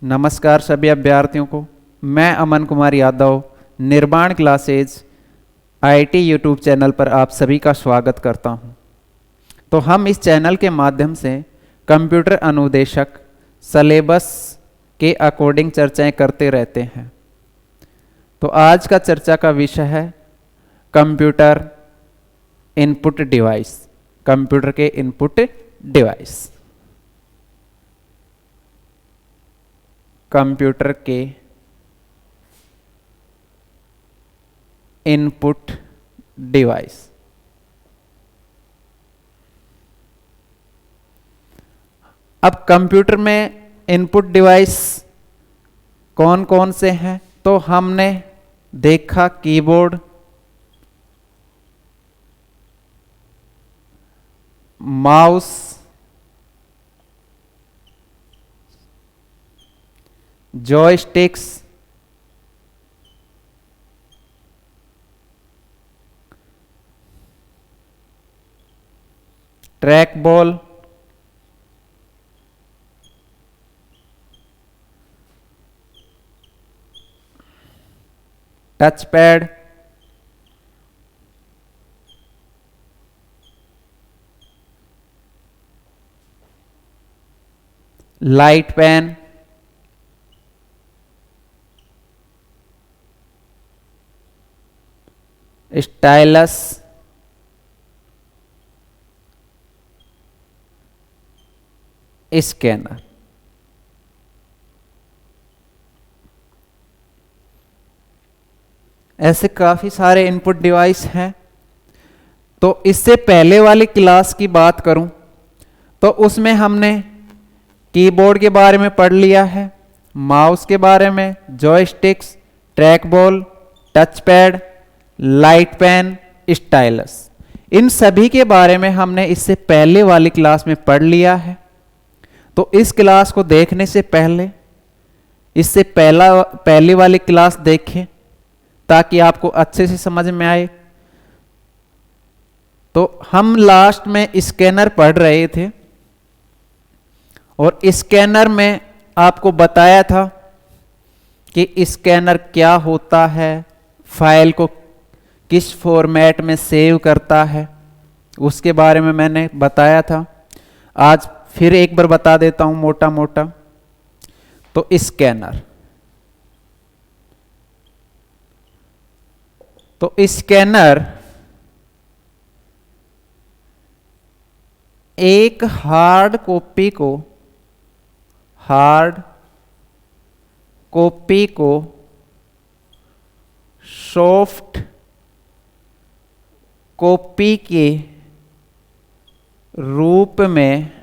नमस्कार सभी अभ्यर्थियों को। मैं अमन कुमार यादव निर्माण क्लासेज आईटी यूट्यूब चैनल पर आप सभी का स्वागत करता हूं। तो हम इस चैनल के माध्यम से कंप्यूटर अनुदेशक सिलेबस के अकॉर्डिंग चर्चाएं करते रहते हैं। तो आज का चर्चा का विषय है कंप्यूटर इनपुट डिवाइस, कंप्यूटर के इनपुट डिवाइस। कंप्यूटर के इनपुट डिवाइस। अब कंप्यूटर में इनपुट डिवाइस कौन कौन से हैं? तो हमने देखा keyboard, mouse, joysticks, track ball, touch pad, light pen, stylus, scanner. ऐसे काफी सारे इनपुट डिवाइस हैं। तो इससे पहले वाली क्लास की बात करूं तो उसमें हमने कीबोर्ड के बारे में पढ़ लिया है, माउस के बारे में, joysticks, track ball, touch pad, light pen, stylus, इन सभी के बारे में हमने इससे पहले वाली क्लास में पढ़ लिया है। तो इस क्लास को देखने से पहले इससे पहली वाली क्लास देखें ताकि आपको अच्छे से समझ में आए। तो हम लास्ट में स्कैनर पढ़ रहे थे और स्कैनर में आपको बताया था कि स्कैनर क्या होता है, फाइल को किस फॉर्मेट में सेव करता है, उसके बारे में मैंने बताया था। आज फिर एक बार बता देता हूं मोटा मोटा। तो स्कैनर, तो स्कैनर एक हार्ड कॉपी को सॉफ्ट कॉपी के रूप में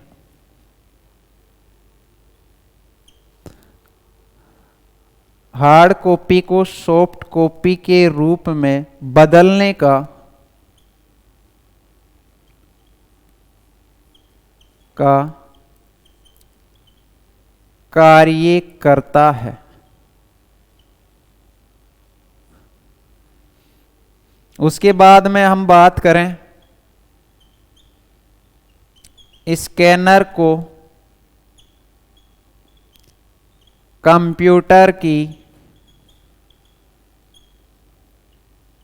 हार्ड कॉपी को सॉफ्ट कॉपी के रूप में बदलने का कार्य करता है। उसके बाद में हम बात करें स्कैनर को कंप्यूटर की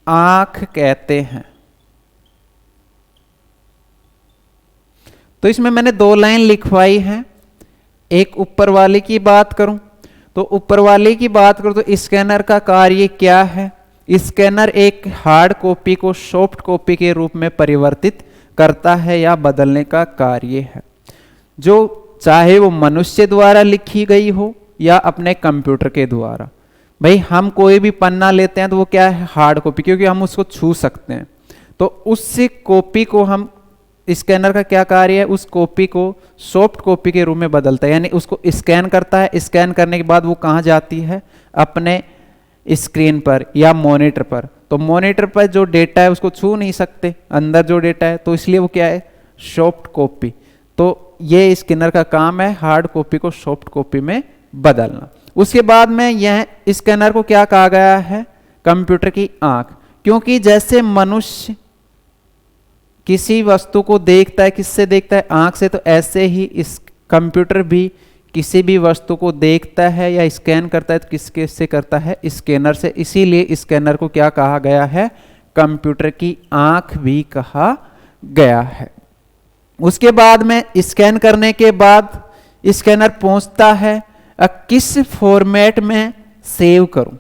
आंख कहते हैं। तो इसमें मैंने दो लाइन लिखवाई हैं। एक ऊपर वाले की बात करूं तो ऊपर वाले की बात करूं तो स्कैनर का कार्य क्या है? स्कैनर एक हार्ड कॉपी को सॉफ्ट कॉपी के रूप में परिवर्तित करता है या बदलने का कार्य है, जो चाहे वो मनुष्य द्वारा लिखी गई हो या अपने कंप्यूटर के द्वारा। भाई हम कोई भी पन्ना लेते हैं तो वो क्या है? हार्ड कॉपी, क्योंकि हम उसको छू सकते हैं। तो उस कॉपी को हम, स्कैनर का क्या कार्य है? उस कॉपी को सॉफ्ट कॉपी के रूप में बदलता है, यानी उसको स्कैन करता है। स्कैन करने के बाद वो कहाँ जाती है? अपने स्क्रीन पर या मॉनिटर पर। तो मॉनिटर पर जो डेटा है उसको छू नहीं सकते, अंदर जो डेटा है, तो इसलिए वो क्या है? Soft copy. तो ये स्कैनर का काम है, हार्ड कॉपी को सॉफ्ट कॉपी में बदलना। उसके बाद में यह स्कैनर को क्या कहा गया है? कंप्यूटर की आंख, क्योंकि जैसे मनुष्य किसी वस्तु को देखता है, किससे देखता है? आंख से। तो ऐसे ही इस कंप्यूटर भी किसी भी वस्तु को देखता है या स्कैन करता है तो किसके से करता है? स्कैनर से। इसीलिए स्कैनर को क्या कहा गया है? कंप्यूटर की आंख भी कहा गया है। उसके बाद में स्कैन करने के बाद स्कैनर पूछता है किस फॉर्मेट में सेव करूं?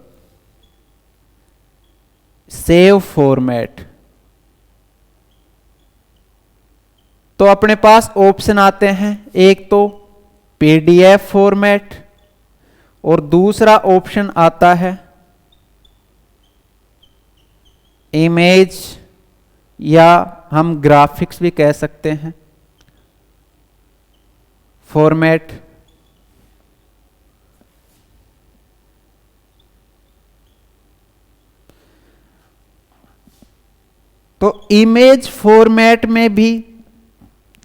Save format. तो अपने पास ऑप्शन आते हैं, एक तो पीडीएफ फॉर्मेट और दूसरा ऑप्शन आता है इमेज या हम ग्राफिक्स भी कह सकते हैं फॉर्मेट। तो इमेज फॉर्मेट में भी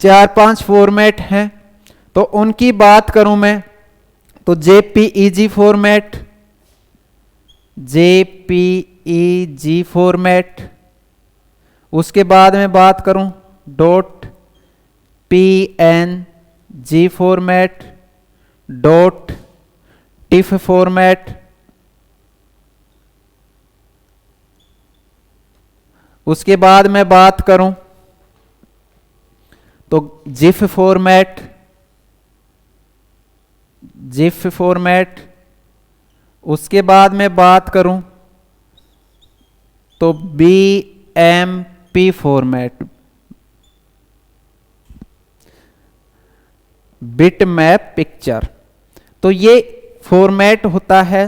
4-5 फॉर्मेट हैं। तो उनकी बात करूं मैं तो जेपीईजी फॉर्मेट, जेपीईजी फॉर्मेट। उसके बाद में बात करूं dot PNG format, dot tiff format. उसके बाद में बात करूं तो जिफ फॉर्मेट, जिफ फॉर्मेट। उसके बाद में बात करूं तो BMP format, bit map picture. तो ये फॉर्मेट होता है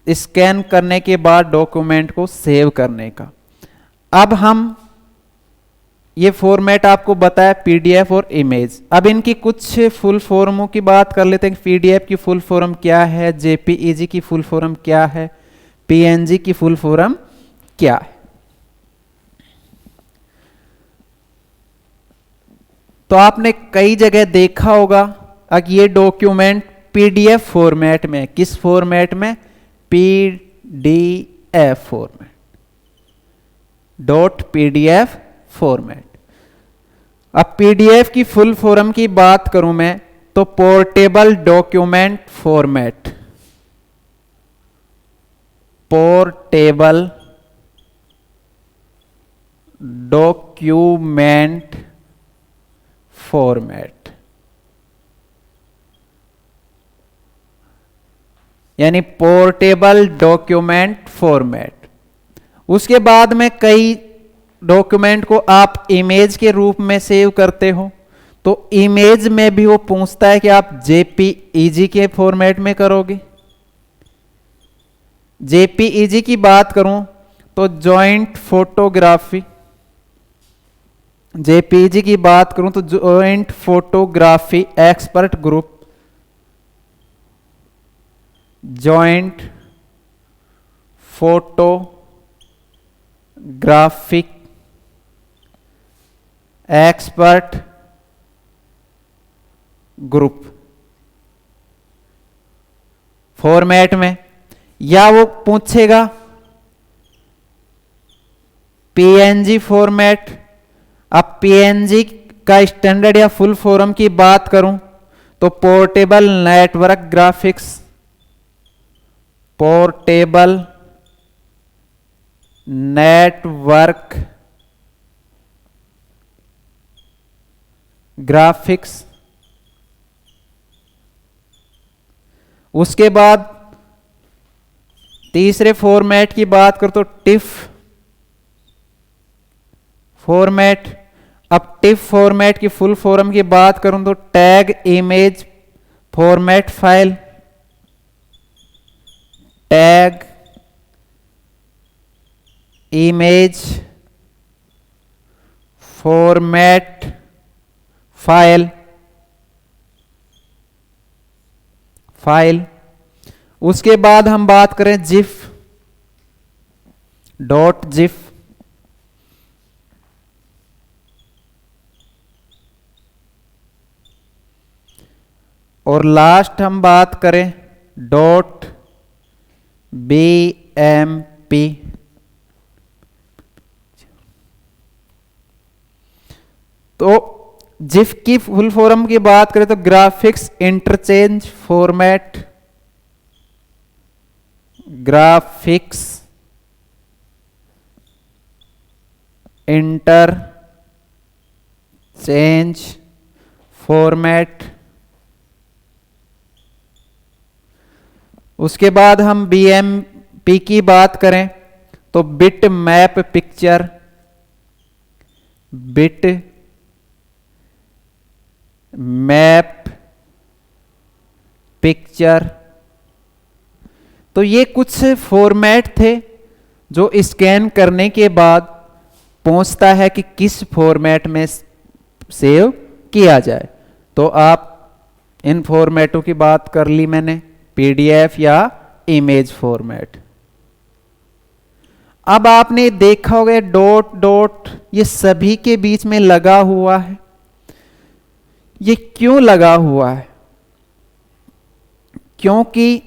स्कैन करने के बाद डॉक्यूमेंट को सेव करने का। अब हम ये फॉर्मेट आपको बताया पीडीएफ और इमेज। अब इनकी कुछ फुल फॉर्मों की बात कर लेते हैं। पीडीएफ की फुल फॉर्म क्या है, जेपीईजी की फुल फॉर्म क्या है, पीएनजी की फुल फॉर्म क्या है। तो आपने कई जगह देखा होगा अगर ये डॉक्यूमेंट पीडीएफ फॉर्मेट में, किस फॉर्मेट में? PDF format, dot PDF format. अब पीडीएफ की फुल फॉर्म की बात करूं मैं तो portable document format, portable document format, यानी पोर्टेबल डॉक्यूमेंट फॉर्मेट। उसके बाद में कई डॉक्यूमेंट को आप इमेज के रूप में सेव करते हो तो इमेज में भी वो पूछता है कि आप जेपीईजी के फॉर्मेट में करोगे। जेपीईजी की बात करूं तो जॉइंट फोटोग्राफी, जेपीईजी की बात करूं तो joint photography expert group, joint photographic expert group format में। या वो पूछेगा पीएनजी फॉर्मेट। अब पीएनजी का स्टैंडर्ड या फुल फॉर्म की बात करूं तो portable network graphics, portable network graphics. उसके बाद तीसरे फॉर्मेट की बात करो तो टिफ फॉर्मेट। अब टिफ फॉर्मेट की फुल फॉर्म की बात करूं तो tag image format file, tag image format file, file. उसके बाद हम बात करें जिफ, डॉट जिफ। और लास्ट हम बात करें डॉट बीएमपी। तो जिफ की फुल फॉर्म की बात करें तो graphics interchange format, graphics interchange format. उसके बाद हम बीएमपी की बात करें तो bit map picture, bit map picture. तो ये कुछ फॉर्मेट थे जो स्कैन करने के बाद पहुंचता है कि किस फॉर्मेट में सेव किया जाए। तो आप इन फॉर्मेटों की बात कर ली मैंने, पीडीएफ या इमेज फॉर्मेट। अब आपने देखा होगा डॉट डॉट ये सभी के बीच में लगा हुआ है। ये क्यों लगा हुआ है? क्योंकि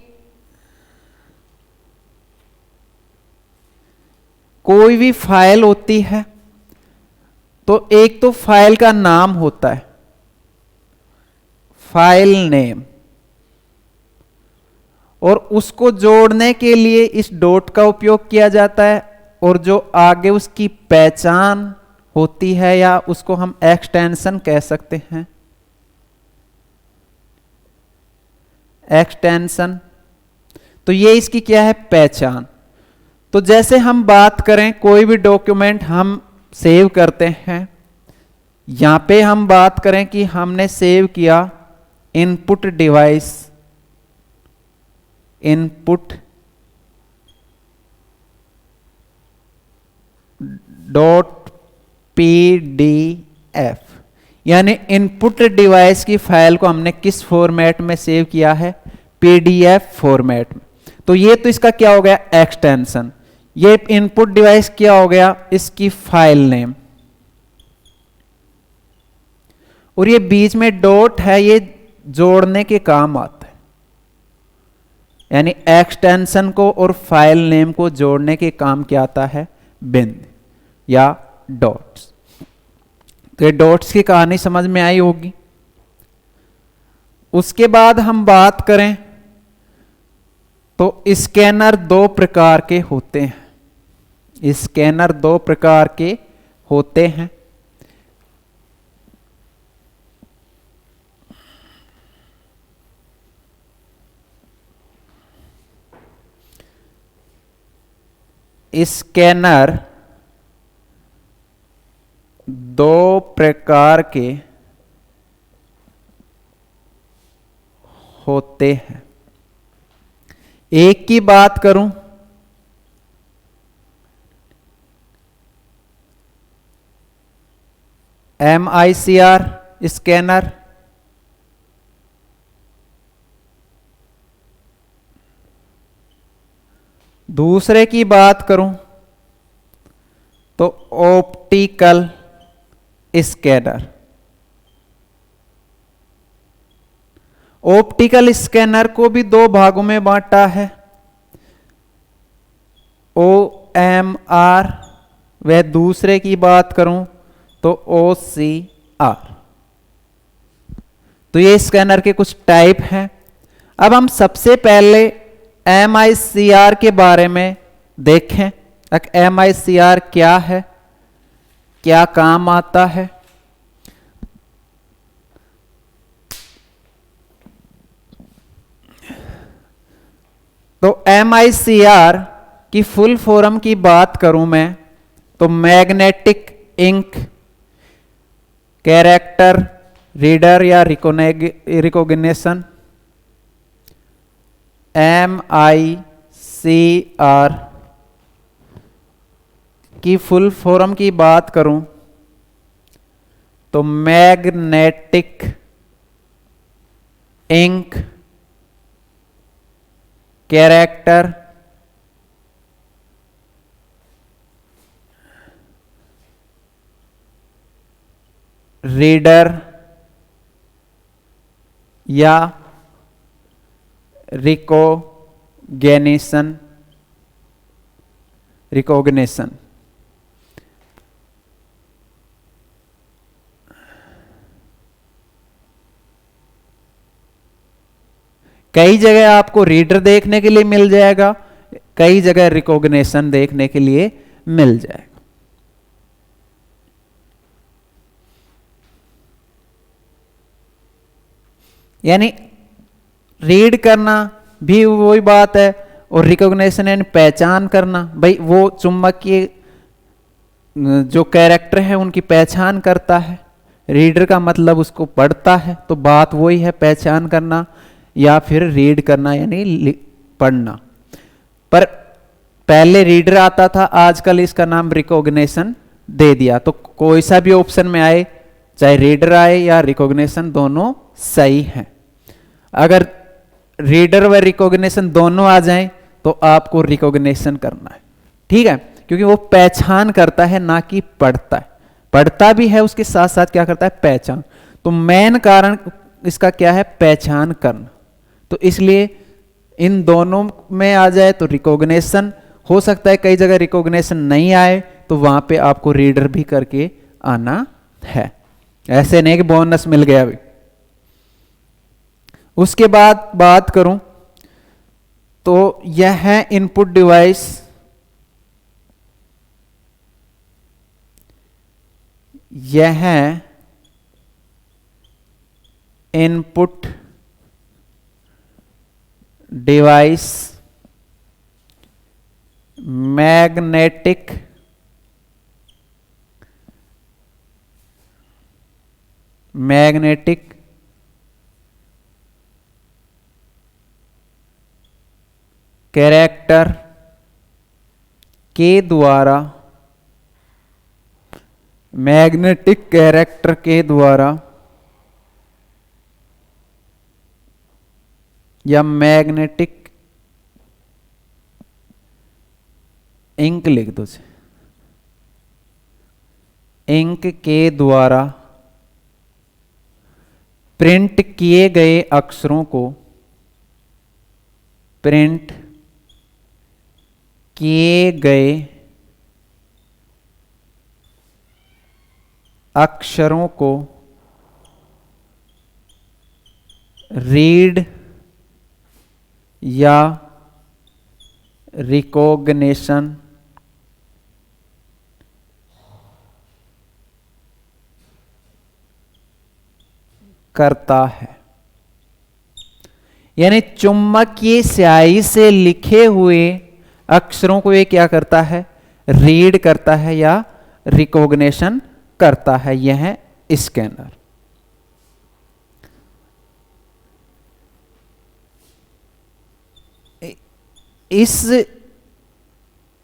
कोई भी फाइल होती है तो एक तो फाइल का नाम होता है, फाइल नेम, और उसको जोड़ने के लिए इस डॉट का उपयोग किया जाता है, और जो आगे उसकी पहचान होती है या उसको हम एक्सटेंशन कह सकते हैं, एक्सटेंशन। तो ये इसकी क्या है? पहचान। तो जैसे हम बात करें कोई भी डॉक्यूमेंट हम सेव करते हैं, यहां पे हम बात करें कि हमने सेव किया input device, input dot PDF, यानी इनपुट डिवाइस की फाइल को हमने किस फॉर्मेट में सेव किया है? पीडीएफ फॉर्मेट में। तो ये तो इसका क्या हो गया? एक्सटेंशन। ये इनपुट डिवाइस क्या हो गया? इसकी फाइल नेम। और ये बीच में डॉट है, ये जोड़ने के काम आता है, यानी एक्सटेंशन को और फाइल नेम को जोड़ने के काम क्या आता है? बिंद या डॉट्स। तो ये डॉट्स की कहानी समझ में आई होगी। उसके बाद हम बात करें तो स्कैनर दो प्रकार के होते हैं, स्कैनर दो प्रकार के होते हैं। स्कैनर दो प्रकार के होते हैं। एक की बात करूं MICR स्कैनर, दूसरे की बात करूं तो ऑप्टिकल स्कैनर। ऑप्टिकल स्कैनर को भी दो भागों में बांटा है, OMR, वह दूसरे की बात करूं तो OCR। तो ये स्कैनर के कुछ टाइप हैं। अब हम सबसे पहले MICR के बारे में देखें। MICR क्या है, क्या काम आता है? तो MICR की फुल फॉर्म की बात करूं मैं तो मैग्नेटिक इंक कैरेक्टर रीडर या रिकॉग्निशन। MICR की फुल फॉर्म की बात करूं तो मैग्नेटिक इंक कैरेक्टर रीडर या रिकॉग्निशन। कई जगह आपको रीडर देखने के लिए मिल जाएगा, कई जगह रिकॉग्निशन देखने के लिए मिल जाएगा। यानी रीड करना भी वही बात है, और रिकॉग्निशन यानी पहचान करना, भाई वो चुंबकीय जो कैरेक्टर है उनकी पहचान करता है। रीडर का मतलब उसको पढ़ता है, तो बात वही है, पहचान करना या फिर रीड करना यानी पढ़ना। पर पहले रीडर आता था, आजकल इसका नाम रिकॉग्निशन दे दिया। तो कोई सा भी ऑप्शन में आए, चाहे रीडर आए या रिकॉग्निशन, दोनों सही है। अगर रीडर व रिकॉग्निशन दोनों आ जाएं तो आपको रिकॉग्निशन करना है, ठीक है, क्योंकि वो पहचान करता है ना कि पढ़ता है। पढ़ता भी है, उसके साथ साथ क्या करता है, पहचान। तो मेन कारण इसका क्या है, पहचान करना। तो इसलिए इन दोनों में आ जाए तो रिकॉग्निशन। हो सकता है कई जगह रिकॉग्निशन नहीं आए, तो वहां पे आपको रीडर भी करके आना है, ऐसे नहीं कि बोनस मिल गया अभी। उसके बाद बात करूं तो यह है इनपुट डिवाइस। यह है इनपुट डिवाइस मैग्नेटिक कैरेक्टर के द्वारा, मैग्नेटिक कैरेक्टर के द्वारा या मैग्नेटिक इंक लिख दो, इंक के द्वारा प्रिंट किए गए अक्षरों को, प्रिंट किए गए अक्षरों को रीड या रिकॉग्निशन करता है। यानी चुंबकीय स्याही से लिखे हुए अक्षरों को ये क्या करता है, रीड करता है या रिकॉग्निशन करता है। यह है स्कैनर। इस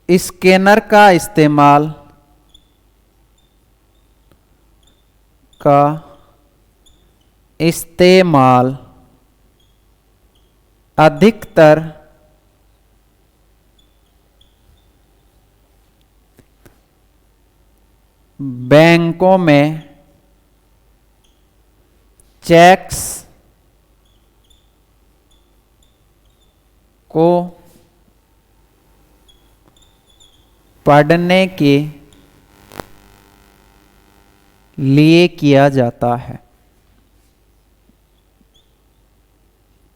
स्कैनर का इस्तेमाल अधिकतर बैंकों में चेक्स को पढ़ने के लिए किया जाता है,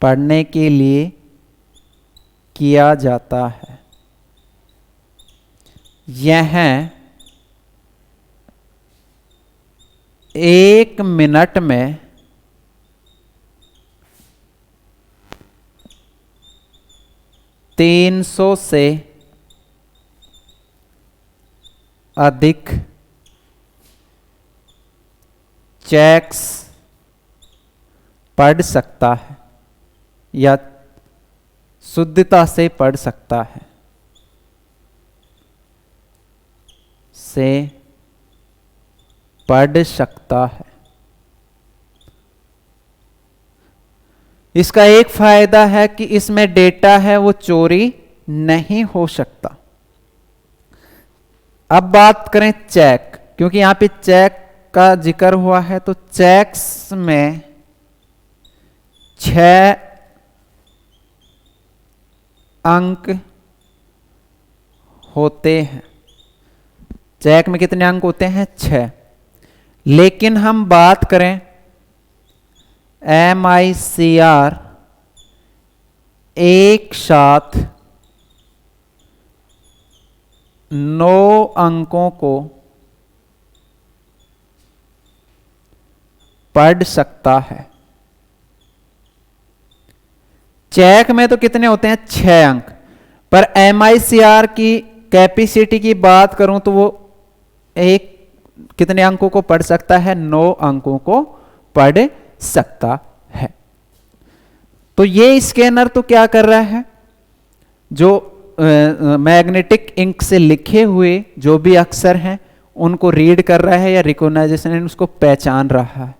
पढ़ने के लिए किया जाता है। यह 1 मिनट में 300 से अधिक चेक्स पढ़ सकता है या शुद्धता से पढ़ सकता है, से पढ़ सकता है। इसका एक फायदा है कि इसमें डेटा है वो चोरी नहीं हो सकता। अब बात करें चेक, क्योंकि यहां पे चेक का जिक्र हुआ है, तो चेक्स में 6 अंक होते हैं। चेक में कितने अंक होते हैं, 6। लेकिन हम बात करें MICR एक साथ 9 अंकों को पढ़ सकता है। चेक में तो कितने होते हैं, 6 अंक, पर MICR की कैपेसिटी की बात करूं तो वो एक कितने अंकों को पढ़ सकता है, 9 अंकों को पढ़ सकता है। तो ये स्कैनर तो क्या कर रहा है, जो मैग्नेटिक इंक से लिखे हुए जो भी अक्षर हैं उनको रीड कर रहा है या रिकॉग्नाइजेशन उसको पहचान रहा है।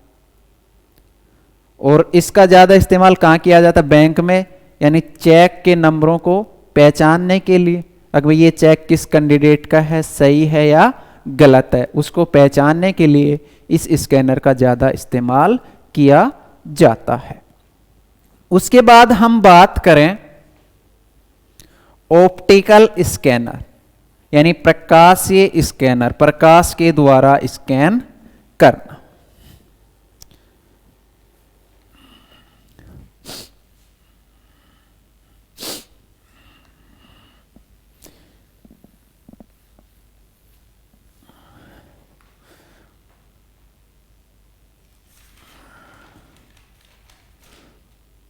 और इसका ज्यादा इस्तेमाल कहां किया जाता है, बैंक में, यानी चेक के नंबरों को पहचानने के लिए। अगर ये चेक किस कैंडिडेट का है, सही है या गलत है, उसको पहचानने के लिए इस स्कैनर का ज्यादा इस्तेमाल किया जाता है। उसके बाद हम बात करें ऑप्टिकल स्कैनर, यानी प्रकाशीय स्कैनर, प्रकाश के द्वारा स्कैन करना।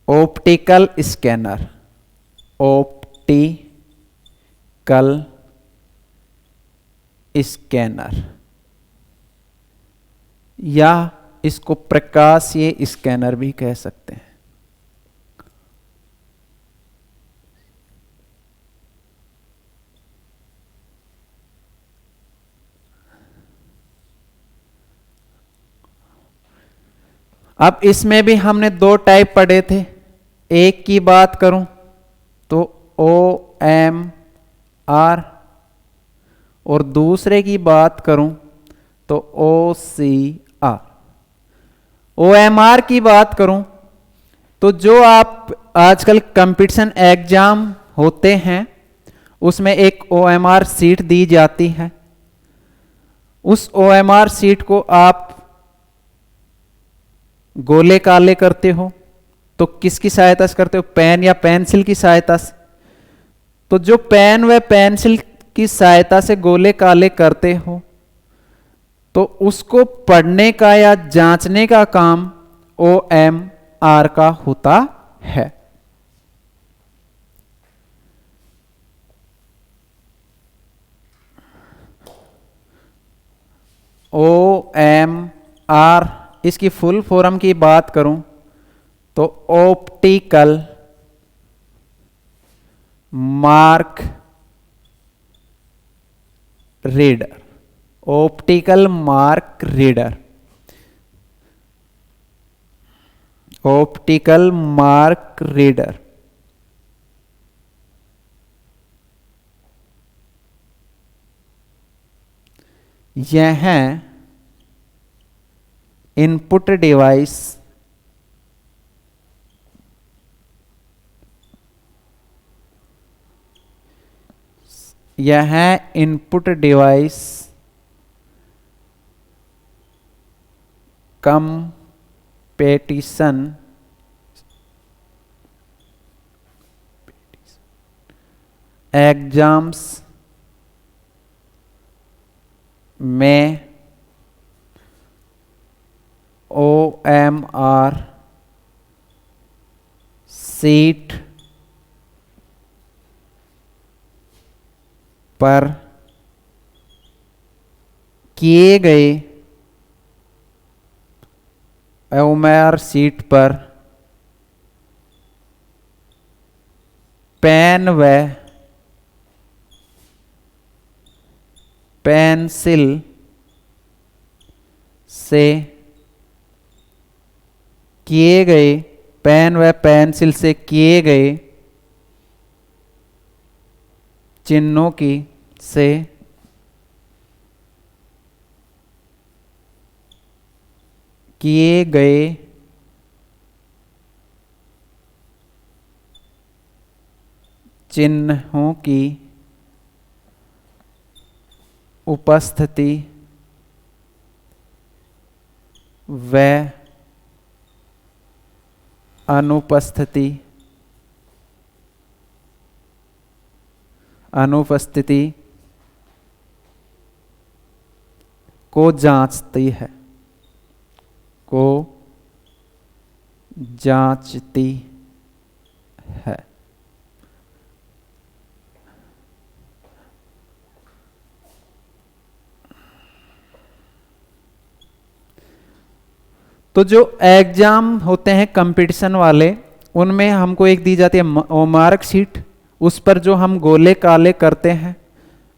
ऑप्टिकल स्कैनर, ऑप्टिकल स्कैनर, या इसको प्रकाशीय स्कैनर भी कह सकते हैं। अब इसमें भी हमने 2 टाइप पढ़े थे। एक की बात करूं तो OMR, और दूसरे की बात करूं तो OCR। OMR की बात करूं तो जो आप आजकल कंपटीशन एग्जाम होते हैं उसमें एक OMR सीट दी जाती है। उस OMR सीट को आप गोले काले करते हो तो किसकी सहायता से करते हो, पेन या पेंसिल की सहायता से। तो जो पेन व पेंसिल की सहायता से गोले काले करते हो तो उसको पढ़ने का या जांचने का काम OMR का होता है। OMR, इसकी फुल फॉर्म की बात करूं तो optical mark reader, optical mark reader, optical mark reader. यह इनपुट डिवाइस कंपटीशन एग्जाम्स में OMR सीट पर किए गए, OMR सीट पर पेन व पेंसिल से किए गए, पेन व पेंसिल से किए गए चिन्हों की से किए गए चिन्हों की उपस्थिति व अनुपस्थिति अनुपस्थिति को जांचती है, को जांचती है। तो जो एग्जाम होते हैं कंपटीशन वाले, उनमें हमको एक दी जाती है मार्कशीट, उस पर जो हम गोले काले करते हैं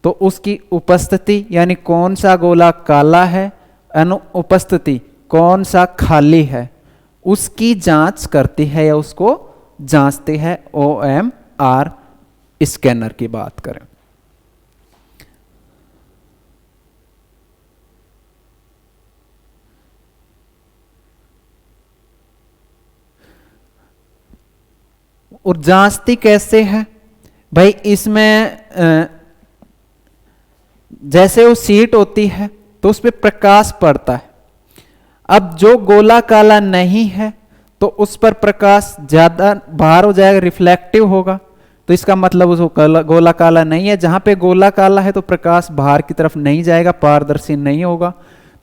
तो उसकी उपस्थिति यानी कौन सा गोला काला है, अनुपस्थिति कौन सा खाली है, उसकी जांच करती है या उसको जांचती है OMR स्कैनर की बात करें। और जांचती कैसे है भाई, इसमें जैसे वो सीट होती है तो उस पर प्रकाश पड़ता है। अब जो गोला काला नहीं है तो उस पर प्रकाश ज्यादा बाहर हो जाएगा, रिफ्लेक्टिव होगा, तो इसका मतलब उसको गोला काला नहीं है। जहां पे गोला काला है तो प्रकाश बाहर की तरफ नहीं जाएगा, पारदर्शी नहीं होगा,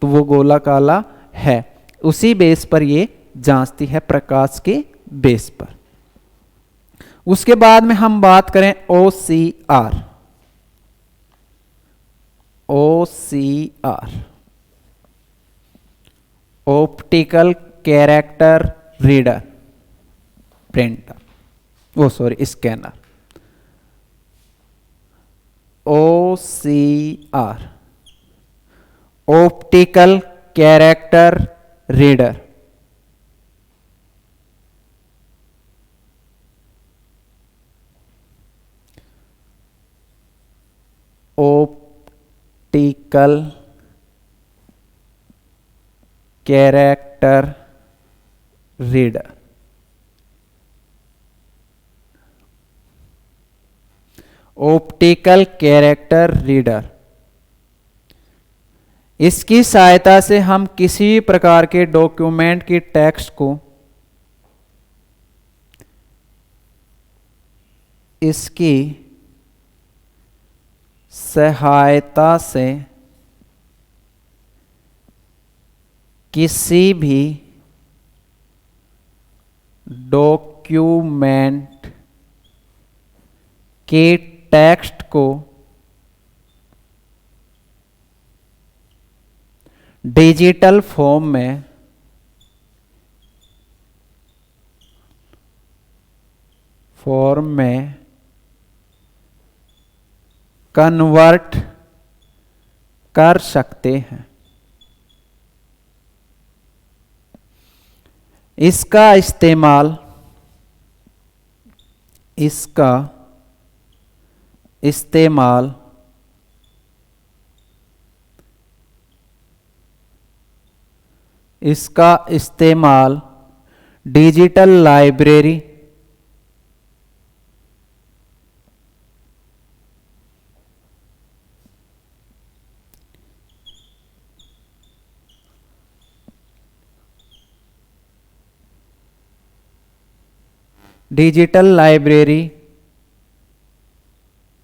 तो वो गोला काला है। उसी बेस पर ये जांचती है, प्रकाश के बेस पर। उसके बाद में हम बात करें OCR। OCR optical character reader printer, वो sorry scanner. OCR optical character reader. Optical character reader. Optical character reader, इसकी सहायता से हम किसी प्रकार के डॉक्यूमेंट की टेक्स्ट को इसकी सहायता से किसी भी डॉक्यूमेंट के टेक्स्ट को डिजिटल फॉर्म में कन्वर्ट कर सकते हैं। इसका इस्तेमाल डिजिटल लाइब्रेरी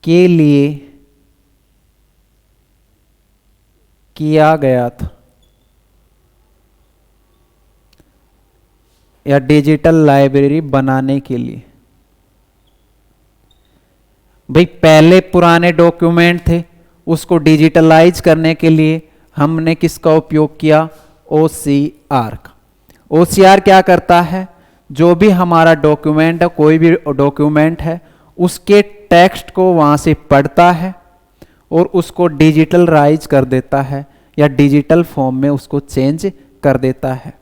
के लिए किया गया था, या डिजिटल लाइब्रेरी बनाने के लिए। भाई पहले पुराने डॉक्यूमेंट थे, उसको डिजिटलाइज करने के लिए हमने किसका उपयोग किया? OCR का। OCR क्या करता है? जो भी हमारा डॉक्यूमेंट है, कोई भी डॉक्यूमेंट है, उसके टेक्स्ट को वहां से पढ़ता है और उसको डिजिटलाइज कर देता है या डिजिटल फॉर्म में उसको चेंज कर देता है।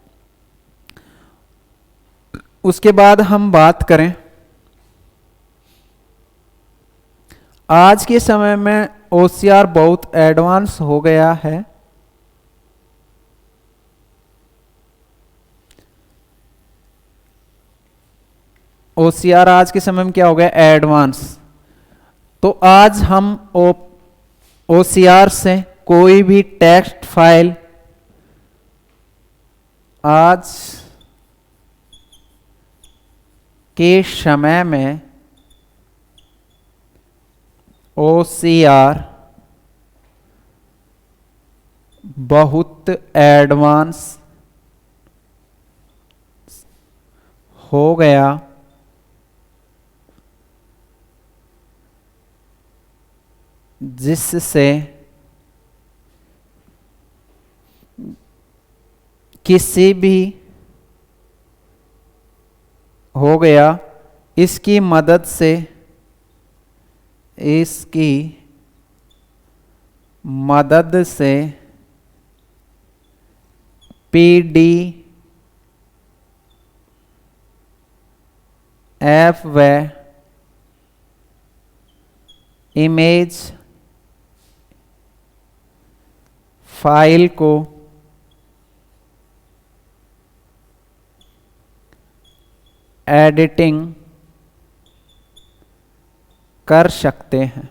उसके बाद हम बात करें, आज के समय में OCR बहुत एडवांस हो गया है। OCR आज के समय में क्या हो गया? एडवांस। तो आज हम OCR से कोई भी टेक्स्ट फाइल आज के समय में OCR बहुत एडवांस हो गया, जिससे किसी भी हो गया, इसकी मदद से PDF व इमेज फाइल को एडिटिंग कर सकते हैं।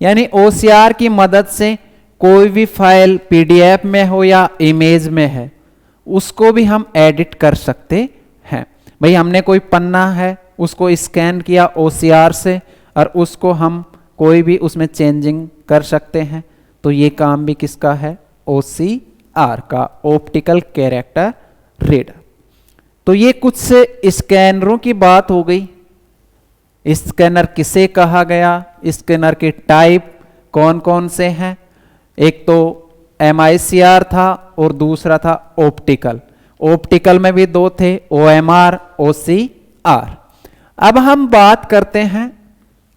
यानी OCR की मदद से कोई भी फाइल PDF में हो या इमेज में है, उसको भी हम एडिट कर सकते हैं। भाई हमने कोई पन्ना है, उसको स्कैन किया OCR से और उसको हम कोई भी उसमें चेंजिंग कर सकते हैं, तो ये काम भी किसका है? OCR का, ऑप्टिकल कैरेक्टर रीडर। तो ये कुछ स्कैनरों की बात हो गई। स्कैनर किसे कहा गया, स्कैनर के टाइप कौन कौन से हैं? एक तो MICR था और दूसरा था ऑप्टिकल। ऑप्टिकल में भी दो थे, OMR, OCR। अब हम बात करते हैं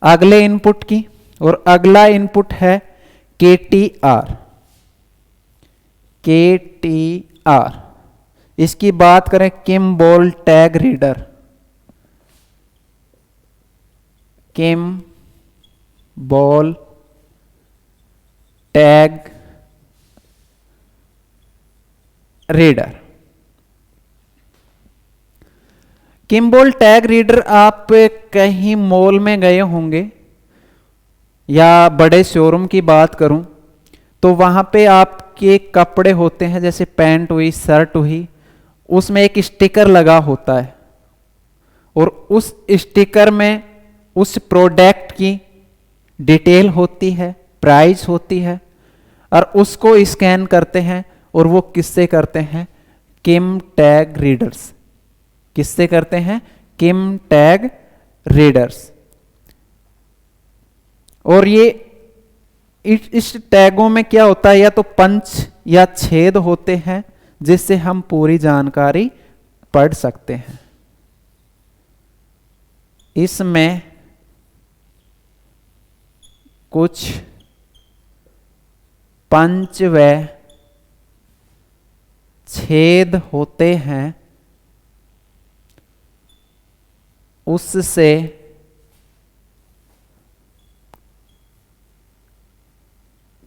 अगले इनपुट की, और अगला इनपुट है KTR। इसकी बात करें, Kimball tag reader. Kimball tag reader. Kimball tag reader आप कहीं मॉल में गए होंगे, या बड़े शोरूम की बात करूं तो वहां पे आपके कपड़े होते हैं, जैसे पैंट हुई, शर्ट हुई, उसमें एक स्टिकर लगा होता है, और उस स्टिकर में उस प्रोडक्ट की डिटेल होती है, प्राइस होती है, और उसको स्कैन करते हैं। और वो किससे करते हैं? किम टैग रीडर्स। किससे करते हैं? किम टैग रीडर्स। और ये इस टैगों में क्या होता है? या तो पंच या छेद होते हैं, जिससे हम पूरी जानकारी पढ़ सकते हैं। इसमें कुछ पंच व छेद होते हैं, उससे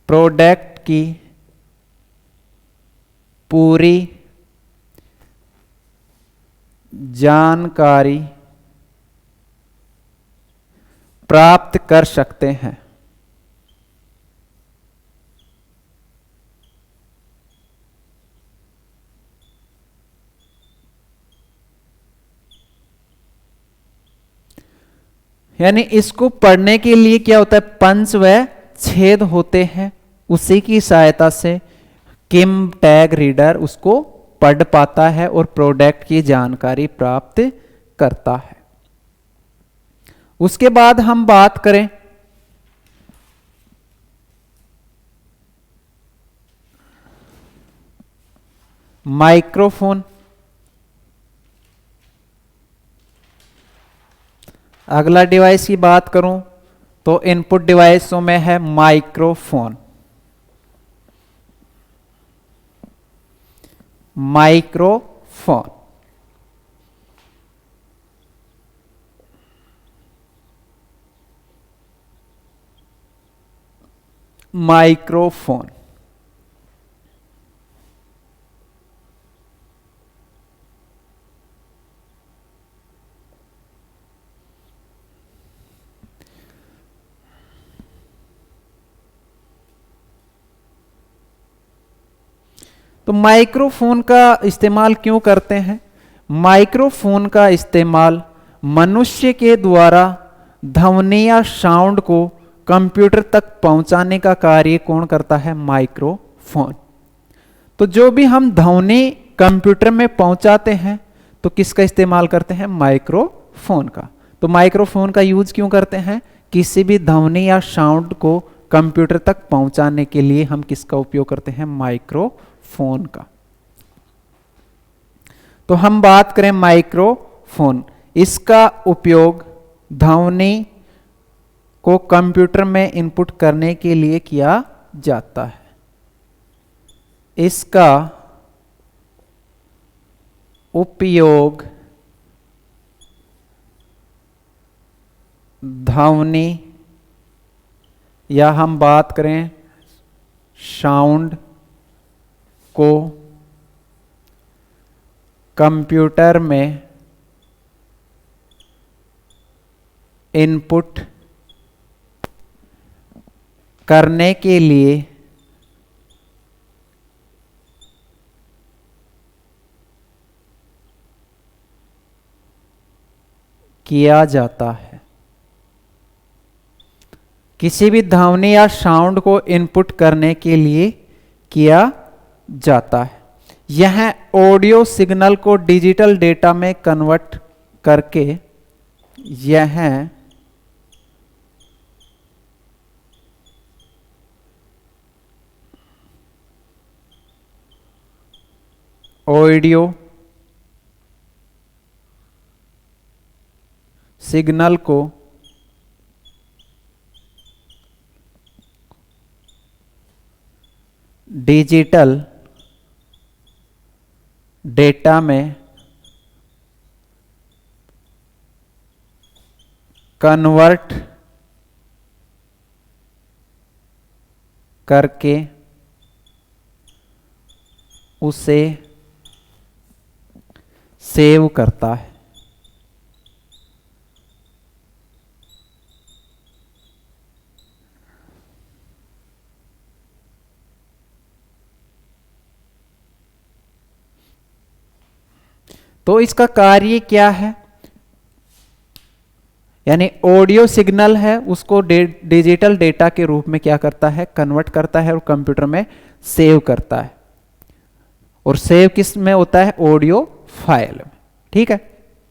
प्रोडक्ट की पूरी जानकारी प्राप्त कर सकते हैं। यानी इसको पढ़ने के लिए क्या होता है? पंच व छेद होते हैं, उसी की सहायता से किम टैग रीडर उसको पढ़ पाता है और प्रोडक्ट की जानकारी प्राप्त करता है। उसके बाद हम बात करें माइक्रोफोन। अगला डिवाइस की बात करूं तो इनपुट डिवाइसों में है माइक्रोफोन। माइक्रोफोन माइक्रोफोन तो माइक्रोफोन का इस्तेमाल क्यों करते हैं? माइक्रोफोन का इस्तेमाल मनुष्य के द्वारा ध्वनि या साउंड को कंप्यूटर तक पहुंचाने का कार्य कौन करता है? माइक्रोफोन। तो जो भी हम ध्वनि कंप्यूटर में पहुंचाते हैं तो किसका इस्तेमाल करते हैं? माइक्रोफोन का। तो माइक्रोफोन का यूज क्यों करते हैं? किसी भी ध्वनि या साउंड को कंप्यूटर तक पहुंचाने के लिए हम किसका उपयोग करते हैं? माइक्रोफोन का। तो हम बात करें माइक्रोफोन, इसका उपयोग ध्वनि को कंप्यूटर में इनपुट करने के लिए किया जाता है। इसका उपयोग ध्वनि या हम बात करें साउंड को कंप्यूटर में इनपुट करने के लिए किया जाता है। किसी भी ध्वनि या साउंड को इनपुट करने के लिए किया जाता है। यह ऑडियो सिग्नल को डिजिटल डेटा में कन्वर्ट करके यह ऑडियो सिग्नल को डिजिटल डेटा में कन्वर्ट करके उसे सेव करता है। तो इसका कार्य क्या है? यानी ऑडियो सिग्नल है उसको डिजिटल डेटा के रूप में क्या करता है? कन्वर्ट करता है और कंप्यूटर में सेव करता है। और सेव किस में होता है? ऑडियो फाइल में। ठीक है,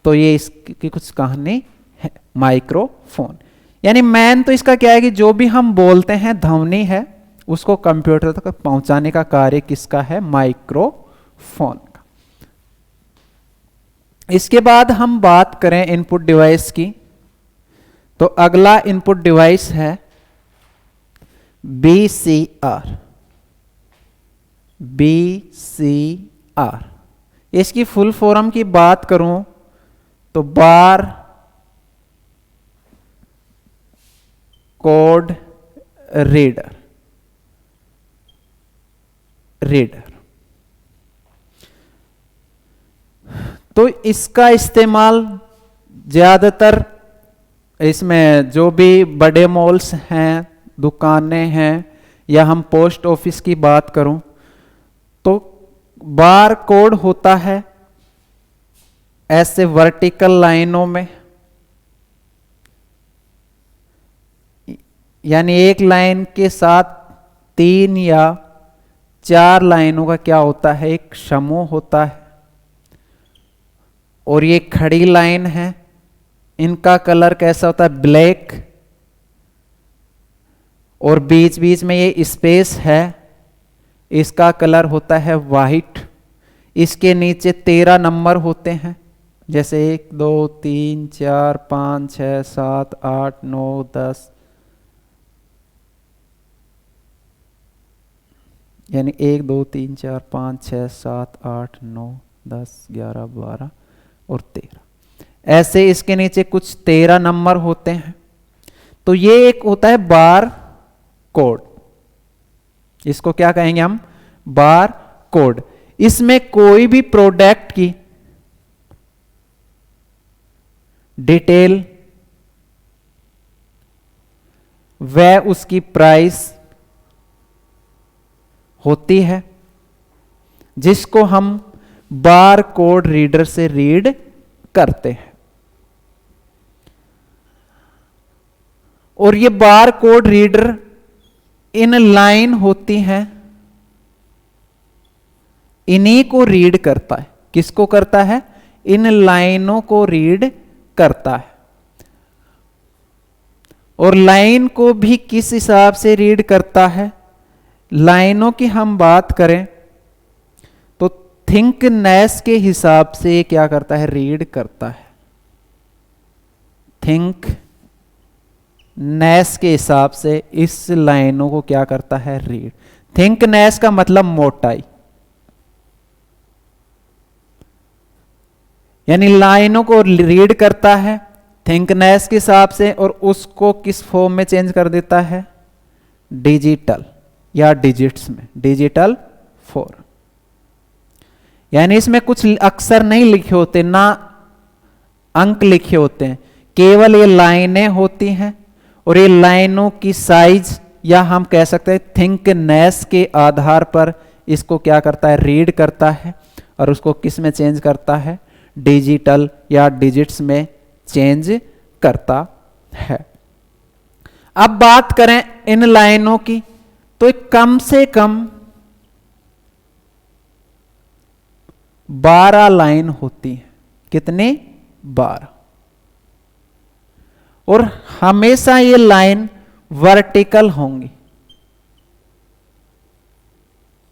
तो ये इसकी कुछ कहानी है माइक्रोफोन। यानी मैन तो इसका क्या है कि जो भी हम बोलते हैं ध्वनि है उसको कंप्यूटर तक पहुंचाने का कार्य किसका है? माइक्रोफोन का। इसके बाद हम बात करें इनपुट डिवाइस की, तो अगला इनपुट डिवाइस है BCR। BCR इसकी फुल फॉर्म की बात करूं तो बार कोड रीडर। तो इसका इस्तेमाल ज्यादातर इसमें जो भी बड़े मॉल्स हैं, दुकानें हैं, या हम पोस्ट ऑफिस की बात करूं तो बार कोड होता है ऐसे वर्टिकल लाइनों में। यानी एक लाइन के साथ 3 या 4 लाइनों का क्या होता है? एक समूह होता है। और ये खड़ी लाइन है, इनका कलर कैसा होता है? ब्लैक। और बीच बीच में ये स्पेस है, इसका कलर होता है वाइट। इसके नीचे 13 नंबर होते हैं, जैसे 1 2 3 4 5 6 7 8 9 10, यानी 1 2 3 4 5 6 7 8 9 10 11 12 और 13। ऐसे इसके नीचे कुछ 13 नंबर होते हैं। तो ये एक होता है बार कोड, इसको क्या कहेंगे हम? Bar code. इसमें कोई भी प्रोडक्ट की डिटेल व उसकी प्राइस होती है, जिसको हम बार कोड रीडर से रीड करते हैं। और ये bar code reader in line होती हैं, इन्हीं को रीड करता है। किसको करता है? इन लाइनों को रीड करता है। और लाइन को भी किस हिसाब से रीड करता है? लाइनों की हम बात करें तो थिंकनेस के हिसाब से ये क्या करता है? रीड करता है। थिंकनेस के हिसाब से इस लाइनों को क्या करता है? रीड। थिंकनेस का मतलब मोटाई, यानी लाइनों को रीड करता है थिंकनेस के हिसाब से, और उसको किस फॉर्म में चेंज कर देता है? डिजिटल या डिजिट्स में, डिजिटल फॉर्म। यानी इसमें कुछ अक्षर नहीं लिखे होते, ना अंक लिखे होते हैं, केवल ये लाइनें होती हैं। और ये लाइनों की साइज, या हम कह सकते हैं थिंकनेस के आधार पर इसको क्या करता है? रीड करता है। और उसको किस में चेंज करता है? डिजिटल या डिजिट्स में चेंज करता है। अब बात करें इन लाइनों की, तो कम से कम 12 लाइन होती हैं। कितने? 12। और हमेशा ये लाइन वर्टिकल होंगी।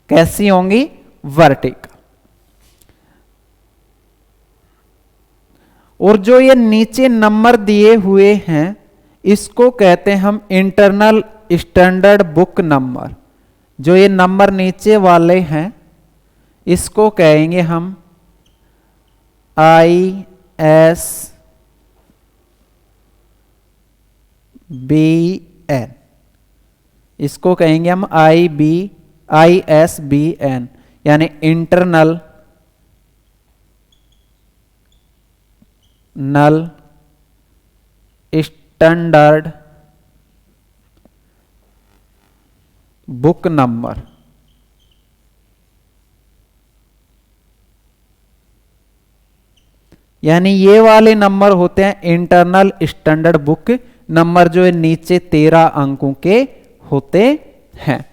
कैसी होंगी? वर्टिकल। और जो ये नीचे नंबर दिए हुए हैं, इसको कहते हैं हम इंटरनल स्टैंडर्ड बुक नंबर। जो ये नंबर नीचे वाले हैं, इसको कहेंगे हम ISBN। इसको कहेंगे हम ISBN, यानी इंटरनल स्टैंडर्ड बुक नंबर। यानी ये वाले नंबर होते हैं इंटरनल स्टैंडर्ड बुक नंबर, जो नीचे 13 अंकों के होते हैं।